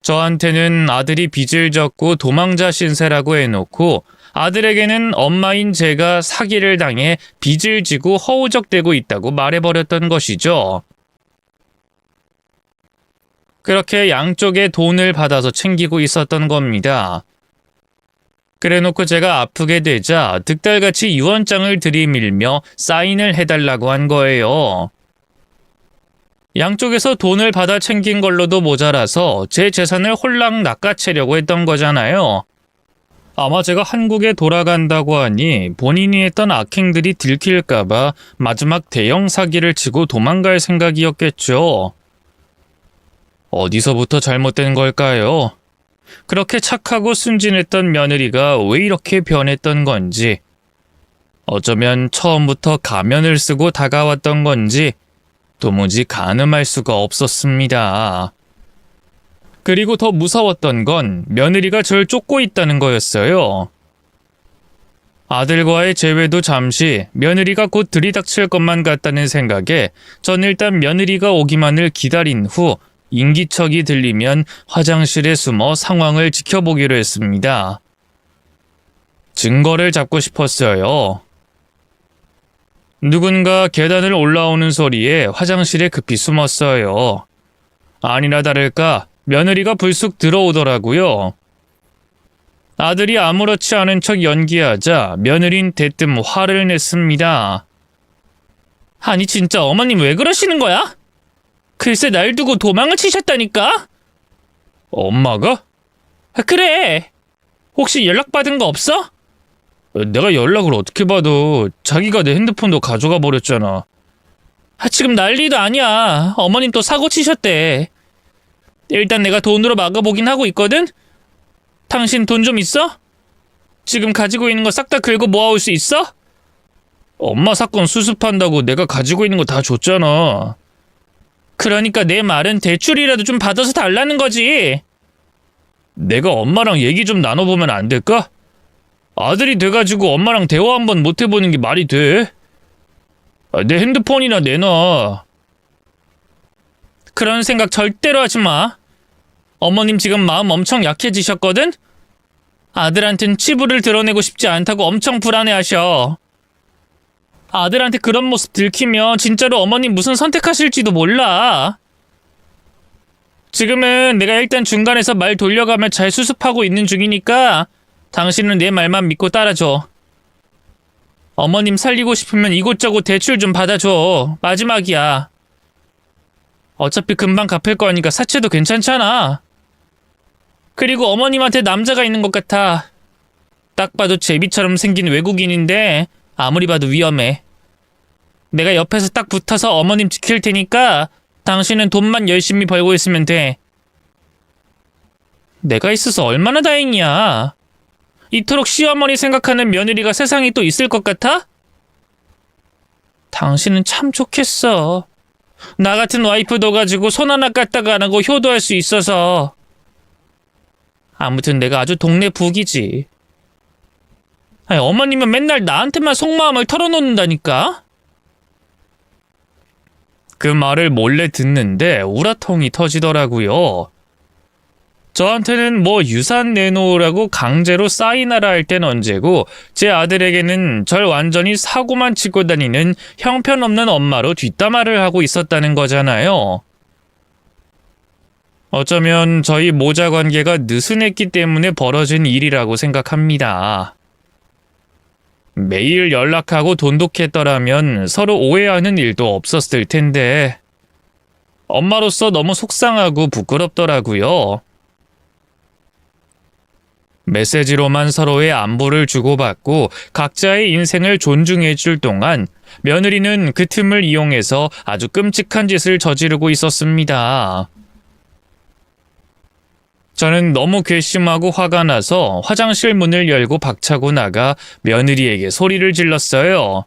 저한테는 아들이 빚을 졌고 도망자 신세라고 해놓고 아들에게는 엄마인 제가 사기를 당해 빚을 지고 허우적대고 있다고 말해버렸던 것이죠. 그렇게 양쪽에 돈을 받아서 챙기고 있었던 겁니다. 그래놓고 제가 아프게 되자 득달같이 유언장을 들이밀며 사인을 해달라고 한 거예요. 양쪽에서 돈을 받아 챙긴 걸로도 모자라서 제 재산을 홀랑 낚아채려고 했던 거잖아요. 아마 제가 한국에 돌아간다고 하니 본인이 했던 악행들이 들킬까봐 마지막 대형 사기를 치고 도망갈 생각이었겠죠. 어디서부터 잘못된 걸까요? 그렇게 착하고 순진했던 며느리가 왜 이렇게 변했던 건지, 어쩌면 처음부터 가면을 쓰고 다가왔던 건지 도무지 가늠할 수가 없었습니다. 그리고 더 무서웠던 건 며느리가 절 쫓고 있다는 거였어요. 아들과의 재회도 잠시 며느리가 곧 들이닥칠 것만 같다는 생각에 전 일단 며느리가 오기만을 기다린 후 인기척이 들리면 화장실에 숨어 상황을 지켜보기로 했습니다. 증거를 잡고 싶었어요. 누군가 계단을 올라오는 소리에 화장실에 급히 숨었어요. 아니나 다를까 며느리가 불쑥 들어오더라고요. 아들이 아무렇지 않은 척 연기하자 며느린 대뜸 화를 냈습니다. 아니 진짜 어머님 왜 그러시는 거야? 글쎄 날 두고 도망을 치셨다니까? 엄마가? 그래. 혹시 연락받은 거 없어? 내가 연락을 어떻게 받아. 자기가 내 핸드폰도 가져가 버렸잖아. 지금 난리도 아니야. 어머님 또 사고 치셨대. 일단 내가 돈으로 막아보긴 하고 있거든? 당신 돈 좀 있어? 지금 가지고 있는 거 싹 다 긁어 모아올 수 있어? 엄마 사건 수습한다고 내가 가지고 있는 거 다 줬잖아. 그러니까 내 말은 대출이라도 좀 받아서 달라는 거지. 내가 엄마랑 얘기 좀 나눠보면 안 될까? 아들이 돼가지고 엄마랑 대화 한번 못 해보는 게 말이 돼? 내 핸드폰이나 내놔. 그런 생각 절대로 하지 마. 어머님 지금 마음 엄청 약해지셨거든? 아들한텐 치부를 드러내고 싶지 않다고 엄청 불안해하셔. 아들한테 그런 모습 들키면 진짜로 어머님 무슨 선택하실지도 몰라. 지금은 내가 일단 중간에서 말 돌려가며 잘 수습하고 있는 중이니까 당신은 내 말만 믿고 따라줘. 어머님 살리고 싶으면 이곳저곳 대출 좀 받아줘. 마지막이야. 어차피 금방 갚을 거니까 사채도 괜찮잖아. 그리고 어머님한테 남자가 있는 것 같아. 딱 봐도 제비처럼 생긴 외국인인데 아무리 봐도 위험해. 내가 옆에서 딱 붙어서 어머님 지킬 테니까 당신은 돈만 열심히 벌고 있으면 돼. 내가 있어서 얼마나 다행이야. 이토록 시어머니 생각하는 며느리가 세상에 또 있을 것 같아? 당신은 참 좋겠어. 나 같은 와이프 둬가지고 손 하나 까딱 안 하고 효도할 수 있어서. 아무튼 내가 아주 동네 북이지. 아니, 어머님은 맨날 나한테만 속마음을 털어놓는다니까? 그 말을 몰래 듣는데 우라통이 터지더라고요. 저한테는 뭐 유산 내놓으라고 강제로 사인하라 할 땐 언제고 제 아들에게는 절 완전히 사고만 치고 다니는 형편없는 엄마로 뒷담화를 하고 있었다는 거잖아요. 어쩌면 저희 모자 관계가 느슨했기 때문에 벌어진 일이라고 생각합니다. 매일 연락하고 돈독했더라면 서로 오해하는 일도 없었을 텐데 엄마로서 너무 속상하고 부끄럽더라고요. 메시지로만 서로의 안부를 주고받고 각자의 인생을 존중해 줄 동안 며느리는 그 틈을 이용해서 아주 끔찍한 짓을 저지르고 있었습니다. 저는 너무 괘씸하고 화가 나서 화장실 문을 열고 박차고 나가 며느리에게 소리를 질렀어요.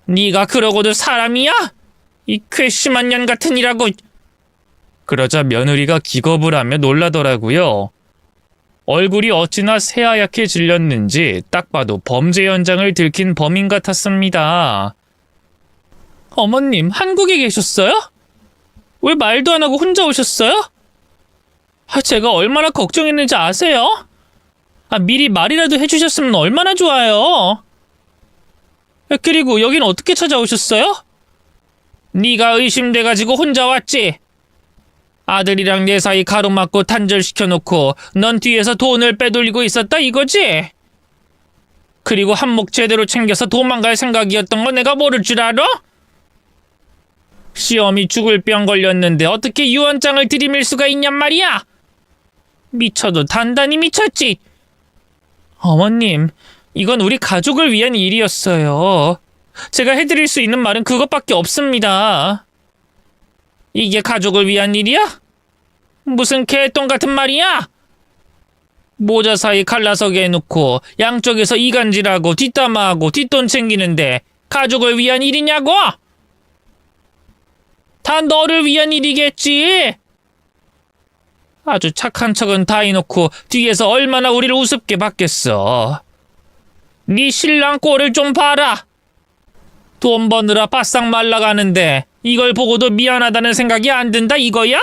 네가 그러고도 사람이야? 이 괘씸한 년 같은 이라고. 그러자 며느리가 기겁을 하며 놀라더라고요. 얼굴이 어찌나 새하얗게 질렸는지 딱 봐도 범죄 현장을 들킨 범인 같았습니다. 어머님, 한국에 계셨어요? 왜 말도 안 하고 혼자 오셨어요? 제가 얼마나 걱정했는지 아세요? 미리 말이라도 해주셨으면 얼마나 좋아요. 그리고 여긴 어떻게 찾아오셨어요? 네가 의심돼가지고 혼자 왔지. 아들이랑 내 사이 가로막고 단절시켜놓고 넌 뒤에서 돈을 빼돌리고 있었다 이거지? 그리고 한몫 제대로 챙겨서 도망갈 생각이었던 거 내가 모를 줄 알아? 시험이 죽을 병 걸렸는데 어떻게 유언장을 들이밀 수가 있냔 말이야? 미쳐도 단단히 미쳤지. 어머님, 이건 우리 가족을 위한 일이었어요. 제가 해드릴 수 있는 말은 그것밖에 없습니다. 이게 가족을 위한 일이야? 무슨 개똥 같은 말이야? 모자 사이 갈라서게 해놓고 양쪽에서 이간질하고 뒷담화하고 뒷돈 챙기는데 가족을 위한 일이냐고? 다 너를 위한 일이겠지? 아주 착한 척은 다 해놓고 뒤에서 얼마나 우리를 우습게 봤겠어. 네 신랑 꼴을 좀 봐라. 돈 버느라 바싹 말라가는데 이걸 보고도 미안하다는 생각이 안 든다 이거야?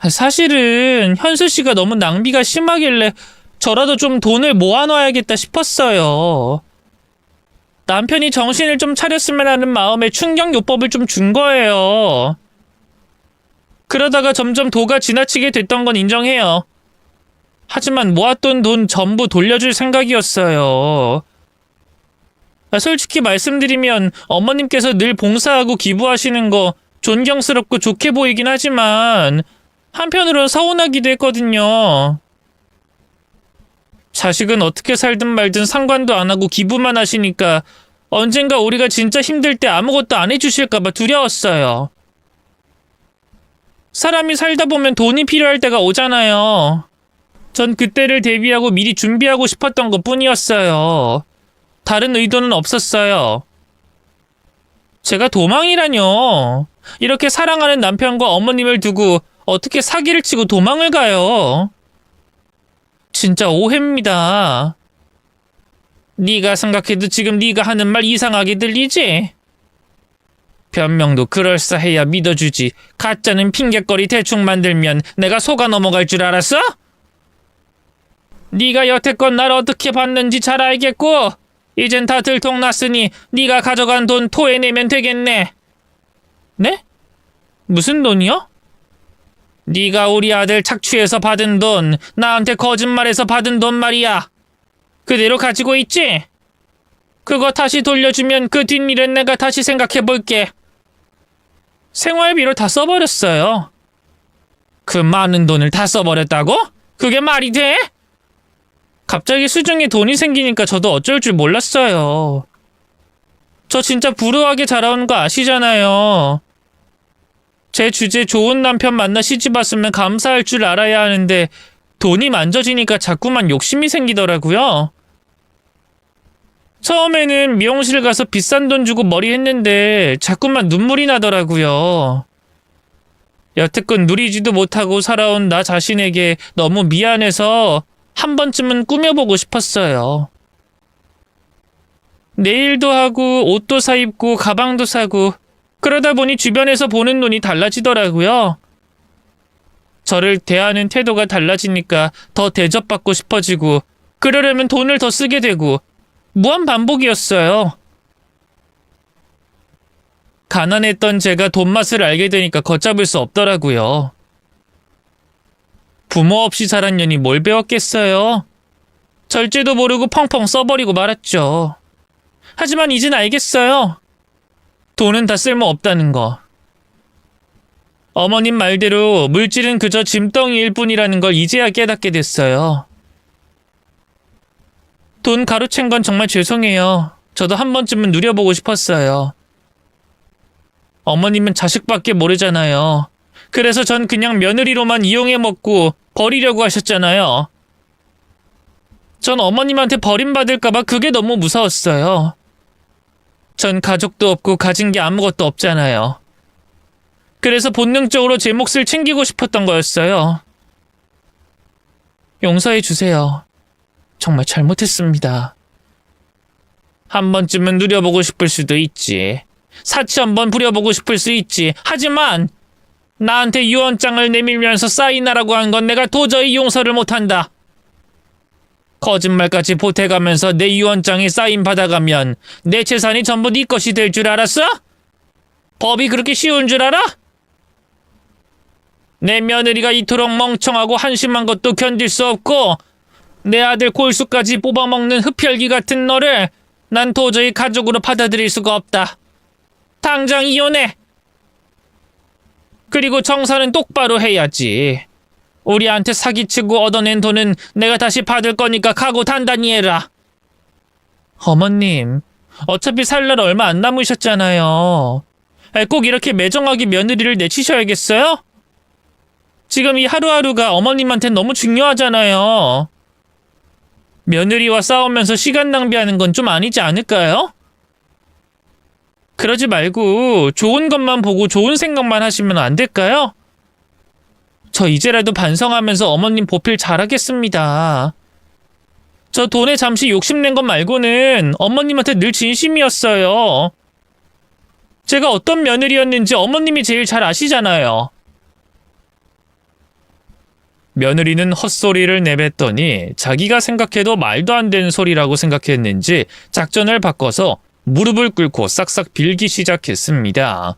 사실은 현수 씨가 너무 낭비가 심하길래 저라도 좀 돈을 모아놔야겠다 싶었어요. 남편이 정신을 좀 차렸으면 하는 마음에 충격요법을 좀 준 거예요. 그러다가 점점 도가 지나치게 됐던 건 인정해요. 하지만 모았던 돈 전부 돌려줄 생각이었어요. 솔직히 말씀드리면 어머님께서 늘 봉사하고 기부하시는 거 존경스럽고 좋게 보이긴 하지만 한편으론 서운하기도 했거든요. 자식은 어떻게 살든 말든 상관도 안 하고 기부만 하시니까 언젠가 우리가 진짜 힘들 때 아무것도 안 해주실까봐 두려웠어요. 사람이 살다 보면 돈이 필요할 때가 오잖아요. 전 그때를 대비하고 미리 준비하고 싶었던 것 뿐이었어요. 다른 의도는 없었어요. 제가 도망이라뇨. 이렇게 사랑하는 남편과 어머님을 두고 어떻게 사기를 치고 도망을 가요? 진짜 오해입니다. 네가 생각해도 지금 네가 하는 말 이상하게 들리지? 변명도 그럴싸해야 믿어주지. 가짜는 핑곗거리 대충 만들면 내가 속아 넘어갈 줄 알았어? 네가 여태껏 날 어떻게 봤는지 잘 알겠고 이젠 다 들통났으니 네가 가져간 돈 토해내면 되겠네. 네? 무슨 돈이요? 네가 우리 아들 착취해서 받은 돈, 나한테 거짓말해서 받은 돈 말이야. 그대로 가지고 있지? 그거 다시 돌려주면 그 뒷일은 내가 다시 생각해볼게. 생활비로 다 써버렸어요. 그 많은 돈을 다 써버렸다고? 그게 말이 돼? 갑자기 수중에 돈이 생기니까 저도 어쩔 줄 몰랐어요. 저 진짜 불우하게 자라온 거 아시잖아요. 제 주제 좋은 남편 만나 시집 왔으면 감사할 줄 알아야 하는데 돈이 만져지니까 자꾸만 욕심이 생기더라고요. 처음에는 미용실 가서 비싼 돈 주고 머리 했는데 자꾸만 눈물이 나더라고요. 여태껏 누리지도 못하고 살아온 나 자신에게 너무 미안해서 한 번쯤은 꾸며보고 싶었어요. 네일도 하고 옷도 사입고 가방도 사고 그러다 보니 주변에서 보는 눈이 달라지더라고요. 저를 대하는 태도가 달라지니까 더 대접받고 싶어지고 그러려면 돈을 더 쓰게 되고 무한 반복이었어요. 가난했던 제가 돈 맛을 알게 되니까 걷잡을 수 없더라고요. 부모 없이 자란 년이 뭘 배웠겠어요? 절제도 모르고 펑펑 써버리고 말았죠. 하지만 이젠 알겠어요. 돈은 다 쓸모없다는 거. 어머님 말대로 물질은 그저 짐덩이일 뿐이라는 걸 이제야 깨닫게 됐어요. 돈 가로챈 건 정말 죄송해요. 저도 한 번쯤은 누려보고 싶었어요. 어머님은 자식밖에 모르잖아요. 그래서 전 그냥 며느리로만 이용해 먹고 버리려고 하셨잖아요. 전 어머님한테 버림받을까봐 그게 너무 무서웠어요. 전 가족도 없고 가진 게 아무것도 없잖아요. 그래서 본능적으로 제 몫을 챙기고 싶었던 거였어요. 용서해 주세요. 정말 잘못했습니다. 한 번쯤은 누려보고 싶을 수도 있지. 사치 한번 부려보고 싶을 수 있지. 하지만 나한테 유언장을 내밀면서 사인하라고 한 건 내가 도저히 용서를 못한다. 거짓말까지 보태가면서 내 유언장에 사인 받아가면 내 재산이 전부 네 것이 될 줄 알았어? 법이 그렇게 쉬운 줄 알아? 내 며느리가 이토록 멍청하고 한심한 것도 견딜 수 없고 내 아들 골수까지 뽑아먹는 흡혈귀 같은 너를 난 도저히 가족으로 받아들일 수가 없다. 당장 이혼해. 그리고 정산은 똑바로 해야지. 우리한테 사기치고 얻어낸 돈은 내가 다시 받을 거니까 각오 단단히 해라. 어머님, 어차피 살 날 얼마 안 남으셨잖아요. 꼭 이렇게 매정하게 며느리를 내치셔야겠어요? 지금 이 하루하루가 어머님한테 너무 중요하잖아요. 며느리와 싸우면서 시간 낭비하는 건 좀 아니지 않을까요? 그러지 말고 좋은 것만 보고 좋은 생각만 하시면 안 될까요? 저 이제라도 반성하면서 어머님 보필 잘하겠습니다. 저 돈에 잠시 욕심낸 것 말고는 어머님한테 늘 진심이었어요. 제가 어떤 며느리였는지 어머님이 제일 잘 아시잖아요. 며느리는 헛소리를 내뱉더니 자기가 생각해도 말도 안 되는 소리라고 생각했는지 작전을 바꿔서 무릎을 꿇고 싹싹 빌기 시작했습니다.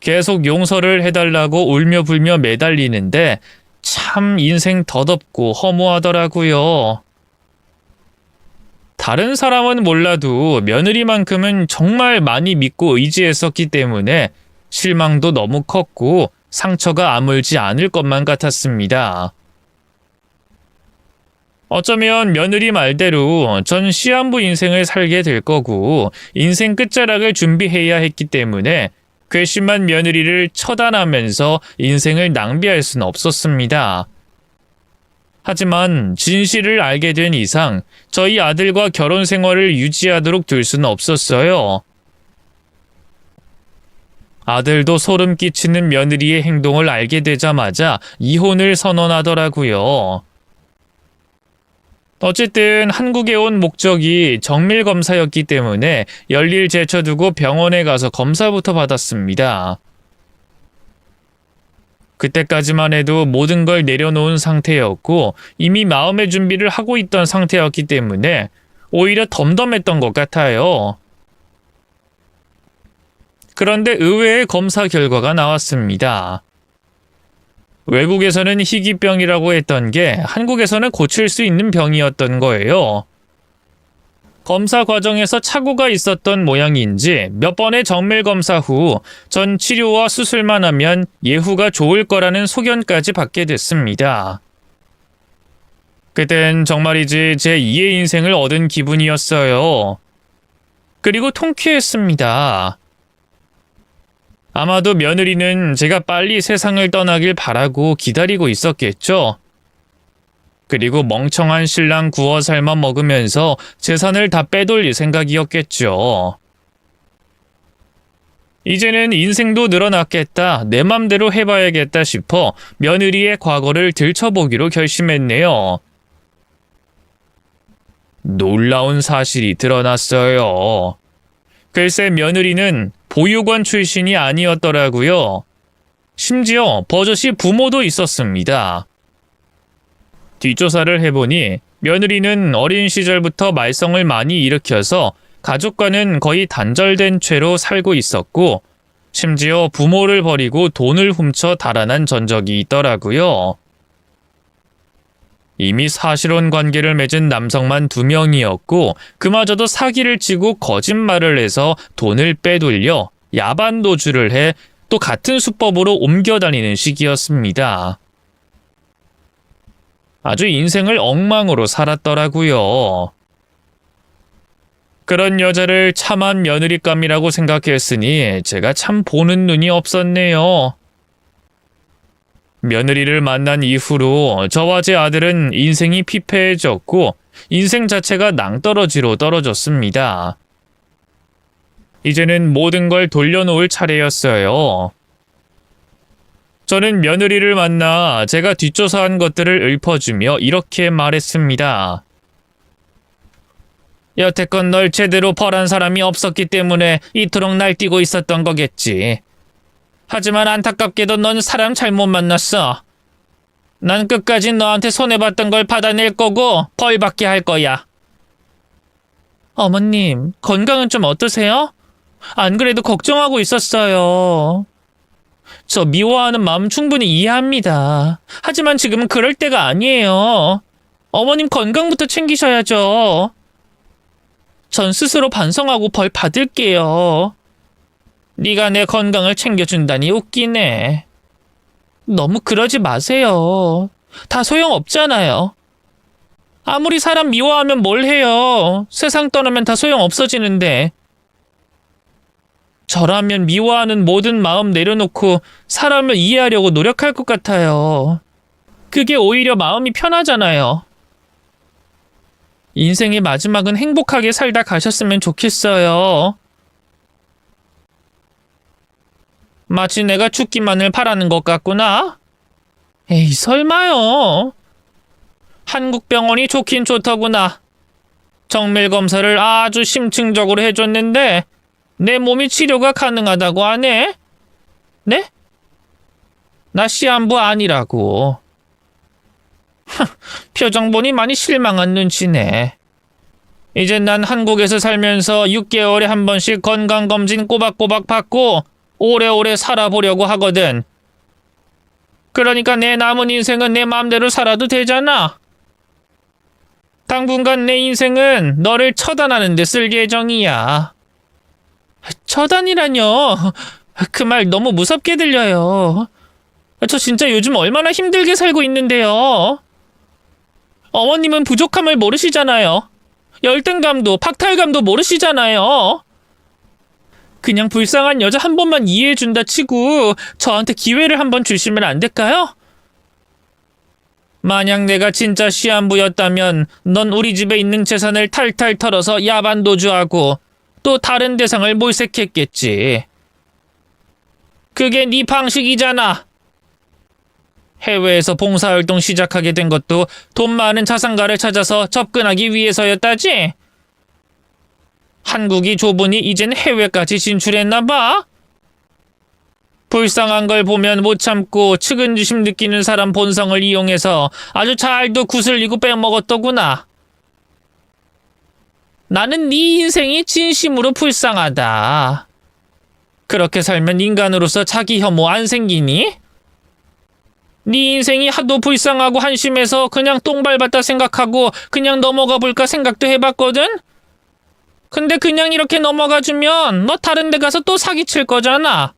계속 용서를 해달라고 울며불며 매달리는데 참 인생 더덥고 허무하더라고요. 다른 사람은 몰라도 며느리만큼은 정말 많이 믿고 의지했었기 때문에 실망도 너무 컸고 상처가 아물지 않을 것만 같았습니다. 어쩌면 며느리 말대로 전 시한부 인생을 살게 될 거고 인생 끝자락을 준비해야 했기 때문에 괘씸한 며느리를 처단하면서 인생을 낭비할 수는 없었습니다. 하지만 진실을 알게 된 이상 저희 아들과 결혼 생활을 유지하도록 둘 수는 없었어요. 아들도 소름 끼치는 며느리의 행동을 알게 되자마자 이혼을 선언하더라고요. 어쨌든 한국에 온 목적이 정밀 검사였기 때문에 열일 제쳐두고 병원에 가서 검사부터 받았습니다. 그때까지만 해도 모든 걸 내려놓은 상태였고 이미 마음의 준비를 하고 있던 상태였기 때문에 오히려 덤덤했던 것 같아요. 그런데 의외의 검사 결과가 나왔습니다. 외국에서는 희귀병이라고 했던 게 한국에서는 고칠 수 있는 병이었던 거예요. 검사 과정에서 착오가 있었던 모양인지 몇 번의 정밀 검사 후 전 치료와 수술만 하면 예후가 좋을 거라는 소견까지 받게 됐습니다. 그땐 정말이지 제 2의 인생을 얻은 기분이었어요. 그리고 통쾌했습니다. 아마도 며느리는 제가 빨리 세상을 떠나길 바라고 기다리고 있었겠죠. 그리고 멍청한 신랑 구워 삶아 먹으면서 재산을 다 빼돌릴 생각이었겠죠. 이제는 인생도 늘어났겠다, 내 맘대로 해봐야겠다 싶어 며느리의 과거를 들춰보기로 결심했네요. 놀라운 사실이 드러났어요. 글쎄 며느리는 보육원 출신이 아니었더라고요. 심지어 버젓이 부모도 있었습니다. 뒷조사를 해보니 며느리는 어린 시절부터 말썽을 많이 일으켜서 가족과는 거의 단절된 채로 살고 있었고 심지어 부모를 버리고 돈을 훔쳐 달아난 전적이 있더라고요. 이미 사실혼 관계를 맺은 남성만 2명이었고 그마저도 사기를 치고 거짓말을 해서 돈을 빼돌려 야반 도주를 해 또 같은 수법으로 옮겨 다니는 시기였습니다. 아주 인생을 엉망으로 살았더라고요. 그런 여자를 참한 며느리감이라고 생각했으니 제가 참 보는 눈이 없었네요. 며느리를 만난 이후로 저와 제 아들은 인생이 피폐해졌고 인생 자체가 낭떠러지로 떨어졌습니다. 이제는 모든 걸 돌려놓을 차례였어요. 저는 며느리를 만나 제가 뒷조사한 것들을 읊어주며 이렇게 말했습니다. 여태껏 널 제대로 벌한 사람이 없었기 때문에 이토록 날뛰고 있었던 거겠지. 하지만 안타깝게도 넌 사람 잘못 만났어. 난 끝까지 너한테 손해봤던 걸 받아낼 거고 벌 받게 할 거야. 어머님, 건강은 좀 어떠세요? 안 그래도 걱정하고 있었어요. 저 미워하는 마음 충분히 이해합니다. 하지만 지금은 그럴 때가 아니에요. 어머님 건강부터 챙기셔야죠. 전 스스로 반성하고 벌 받을게요. 네가 내 건강을 챙겨준다니 웃기네. 너무 그러지 마세요. 다 소용없잖아요. 아무리 사람 미워하면 뭘 해요. 세상 떠나면 다 소용없어지는데. 저라면 미워하는 모든 마음 내려놓고 사람을 이해하려고 노력할 것 같아요. 그게 오히려 마음이 편하잖아요. 인생의 마지막은 행복하게 살다 가셨으면 좋겠어요. 마치 내가 죽기만을 바라는 것 같구나? 에이, 설마요. 한국 병원이 좋긴 좋더구나. 정밀 검사를 아주 심층적으로 해줬는데 내 몸이 치료가 가능하다고 하네? 네? 나 시한부 아니라고. 표정 보니 많이 실망한 눈치네. 이젠 난 한국에서 살면서 6개월에 한 번씩 건강검진 꼬박꼬박 받고 오래오래 살아보려고 하거든. 그러니까 내 남은 인생은 내 맘대로 살아도 되잖아. 당분간 내 인생은 너를 처단하는 데 쓸 예정이야. 처단이라뇨? 그 말 너무 무섭게 들려요. 저 진짜 요즘 얼마나 힘들게 살고 있는데요. 어머님은 부족함을 모르시잖아요. 열등감도 박탈감도 모르시잖아요. 그냥 불쌍한 여자 한 번만 이해해준다 치고 저한테 기회를 한번 주시면 안 될까요? 만약 내가 진짜 시한부였다면 넌 우리 집에 있는 재산을 탈탈 털어서 야반 도주하고 또 다른 대상을 몰색했겠지. 그게 네 방식이잖아. 해외에서 봉사활동 시작하게 된 것도 돈 많은 자산가를 찾아서 접근하기 위해서였다지? 한국이 좁으니 이젠 해외까지 진출했나 봐? 불쌍한 걸 보면 못 참고 측은지심 느끼는 사람 본성을 이용해서 아주 잘도 구슬리고 빼먹었더구나. 나는 네 인생이 진심으로 불쌍하다. 그렇게 살면 인간으로서 자기 혐오 안 생기니? 네 인생이 하도 불쌍하고 한심해서 그냥 똥 밟았다 생각하고 그냥 넘어가 볼까 생각도 해봤거든? 근데 그냥 이렇게 넘어가주면 너 다른 데 가서 또 사기칠 거잖아.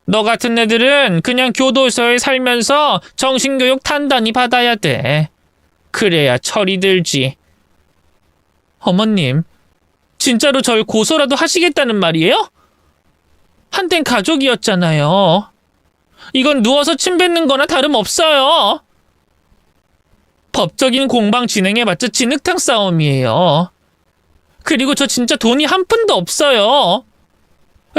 너 같은 애들은 그냥 교도소에 살면서 정신교육 단단히 받아야 돼. 그래야 철이 들지. 어머님, 진짜로 절 고소라도 하시겠다는 말이에요? 한땐 가족이었잖아요. 이건 누워서 침 뱉는 거나 다름없어요. 법적인 공방 진행해봤자 진흙탕 싸움이에요. 그리고 저 진짜 돈이 한 푼도 없어요.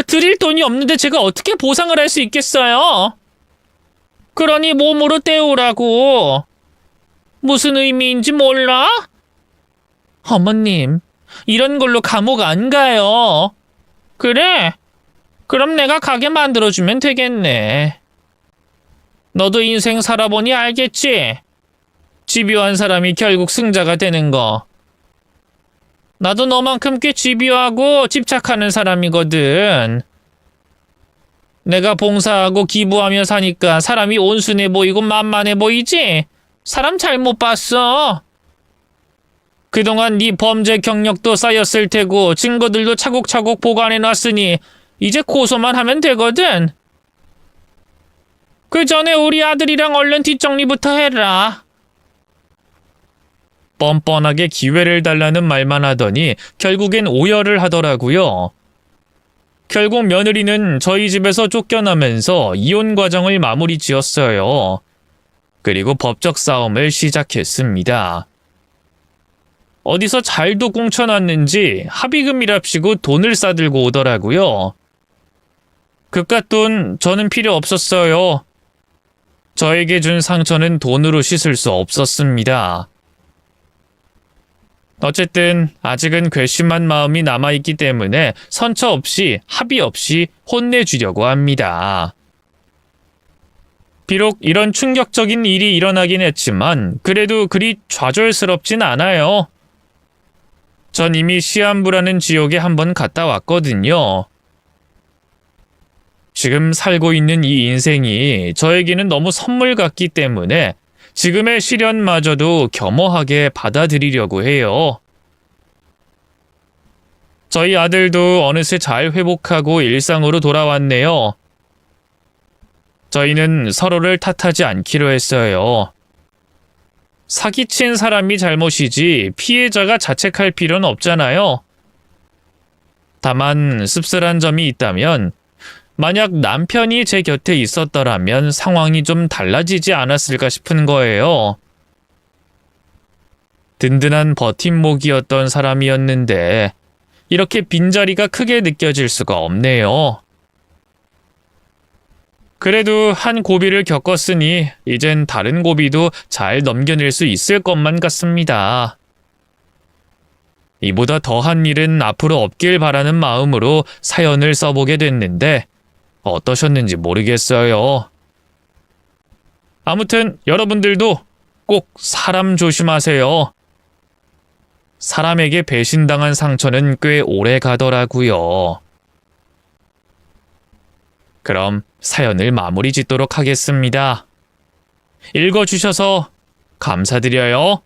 드릴 돈이 없는데 제가 어떻게 보상을 할 수 있겠어요? 그러니 몸으로 때우라고. 무슨 의미인지 몰라? 어머님, 이런 걸로 감옥 안 가요. 그래? 그럼 내가 가게 만들어주면 되겠네. 너도 인생 살아보니 알겠지? 집요한 사람이 결국 승자가 되는 거. 나도 너만큼 꽤 집요하고 집착하는 사람이거든. 내가 봉사하고 기부하며 사니까 사람이 온순해 보이고 만만해 보이지? 사람 잘못 봤어. 그동안 네 범죄 경력도 쌓였을 테고 증거들도 차곡차곡 보관해놨으니 이제 고소만 하면 되거든. 그 전에 우리 아들이랑 얼른 뒷정리부터 해라. 뻔뻔하게 기회를 달라는 말만 하더니 결국엔 오열을 하더라고요. 결국 며느리는 저희 집에서 쫓겨나면서 이혼 과정을 마무리 지었어요. 그리고 법적 싸움을 시작했습니다. 어디서 잘도 꽁쳐놨는지 합의금이랍시고 돈을 싸들고 오더라고요. 그깟 돈 저는 필요 없었어요. 저에게 준 상처는 돈으로 씻을 수 없었습니다. 어쨌든 아직은 괘씸한 마음이 남아있기 때문에 선처 없이 합의 없이 혼내주려고 합니다. 비록 이런 충격적인 일이 일어나긴 했지만 그래도 그리 좌절스럽진 않아요. 전 이미 시한부라는 지옥에 한번 갔다 왔거든요. 지금 살고 있는 이 인생이 저에게는 너무 선물 같기 때문에 지금의 시련마저도 겸허하게 받아들이려고 해요. 저희 아들도 어느새 잘 회복하고 일상으로 돌아왔네요. 저희는 서로를 탓하지 않기로 했어요. 사기친 사람이 잘못이지 피해자가 자책할 필요는 없잖아요. 다만 씁쓸한 점이 있다면 만약 남편이 제 곁에 있었더라면 상황이 좀 달라지지 않았을까 싶은 거예요. 든든한 버팀목이었던 사람이었는데 이렇게 빈자리가 크게 느껴질 수가 없네요. 그래도 한 고비를 겪었으니 이젠 다른 고비도 잘 넘겨낼 수 있을 것만 같습니다. 이보다 더한 일은 앞으로 없길 바라는 마음으로 사연을 써보게 됐는데 어떠셨는지 모르겠어요. 아무튼 여러분들도 꼭 사람 조심하세요. 사람에게 배신당한 상처는 꽤 오래 가더라고요. 그럼 사연을 마무리 짓도록 하겠습니다. 읽어주셔서 감사드려요.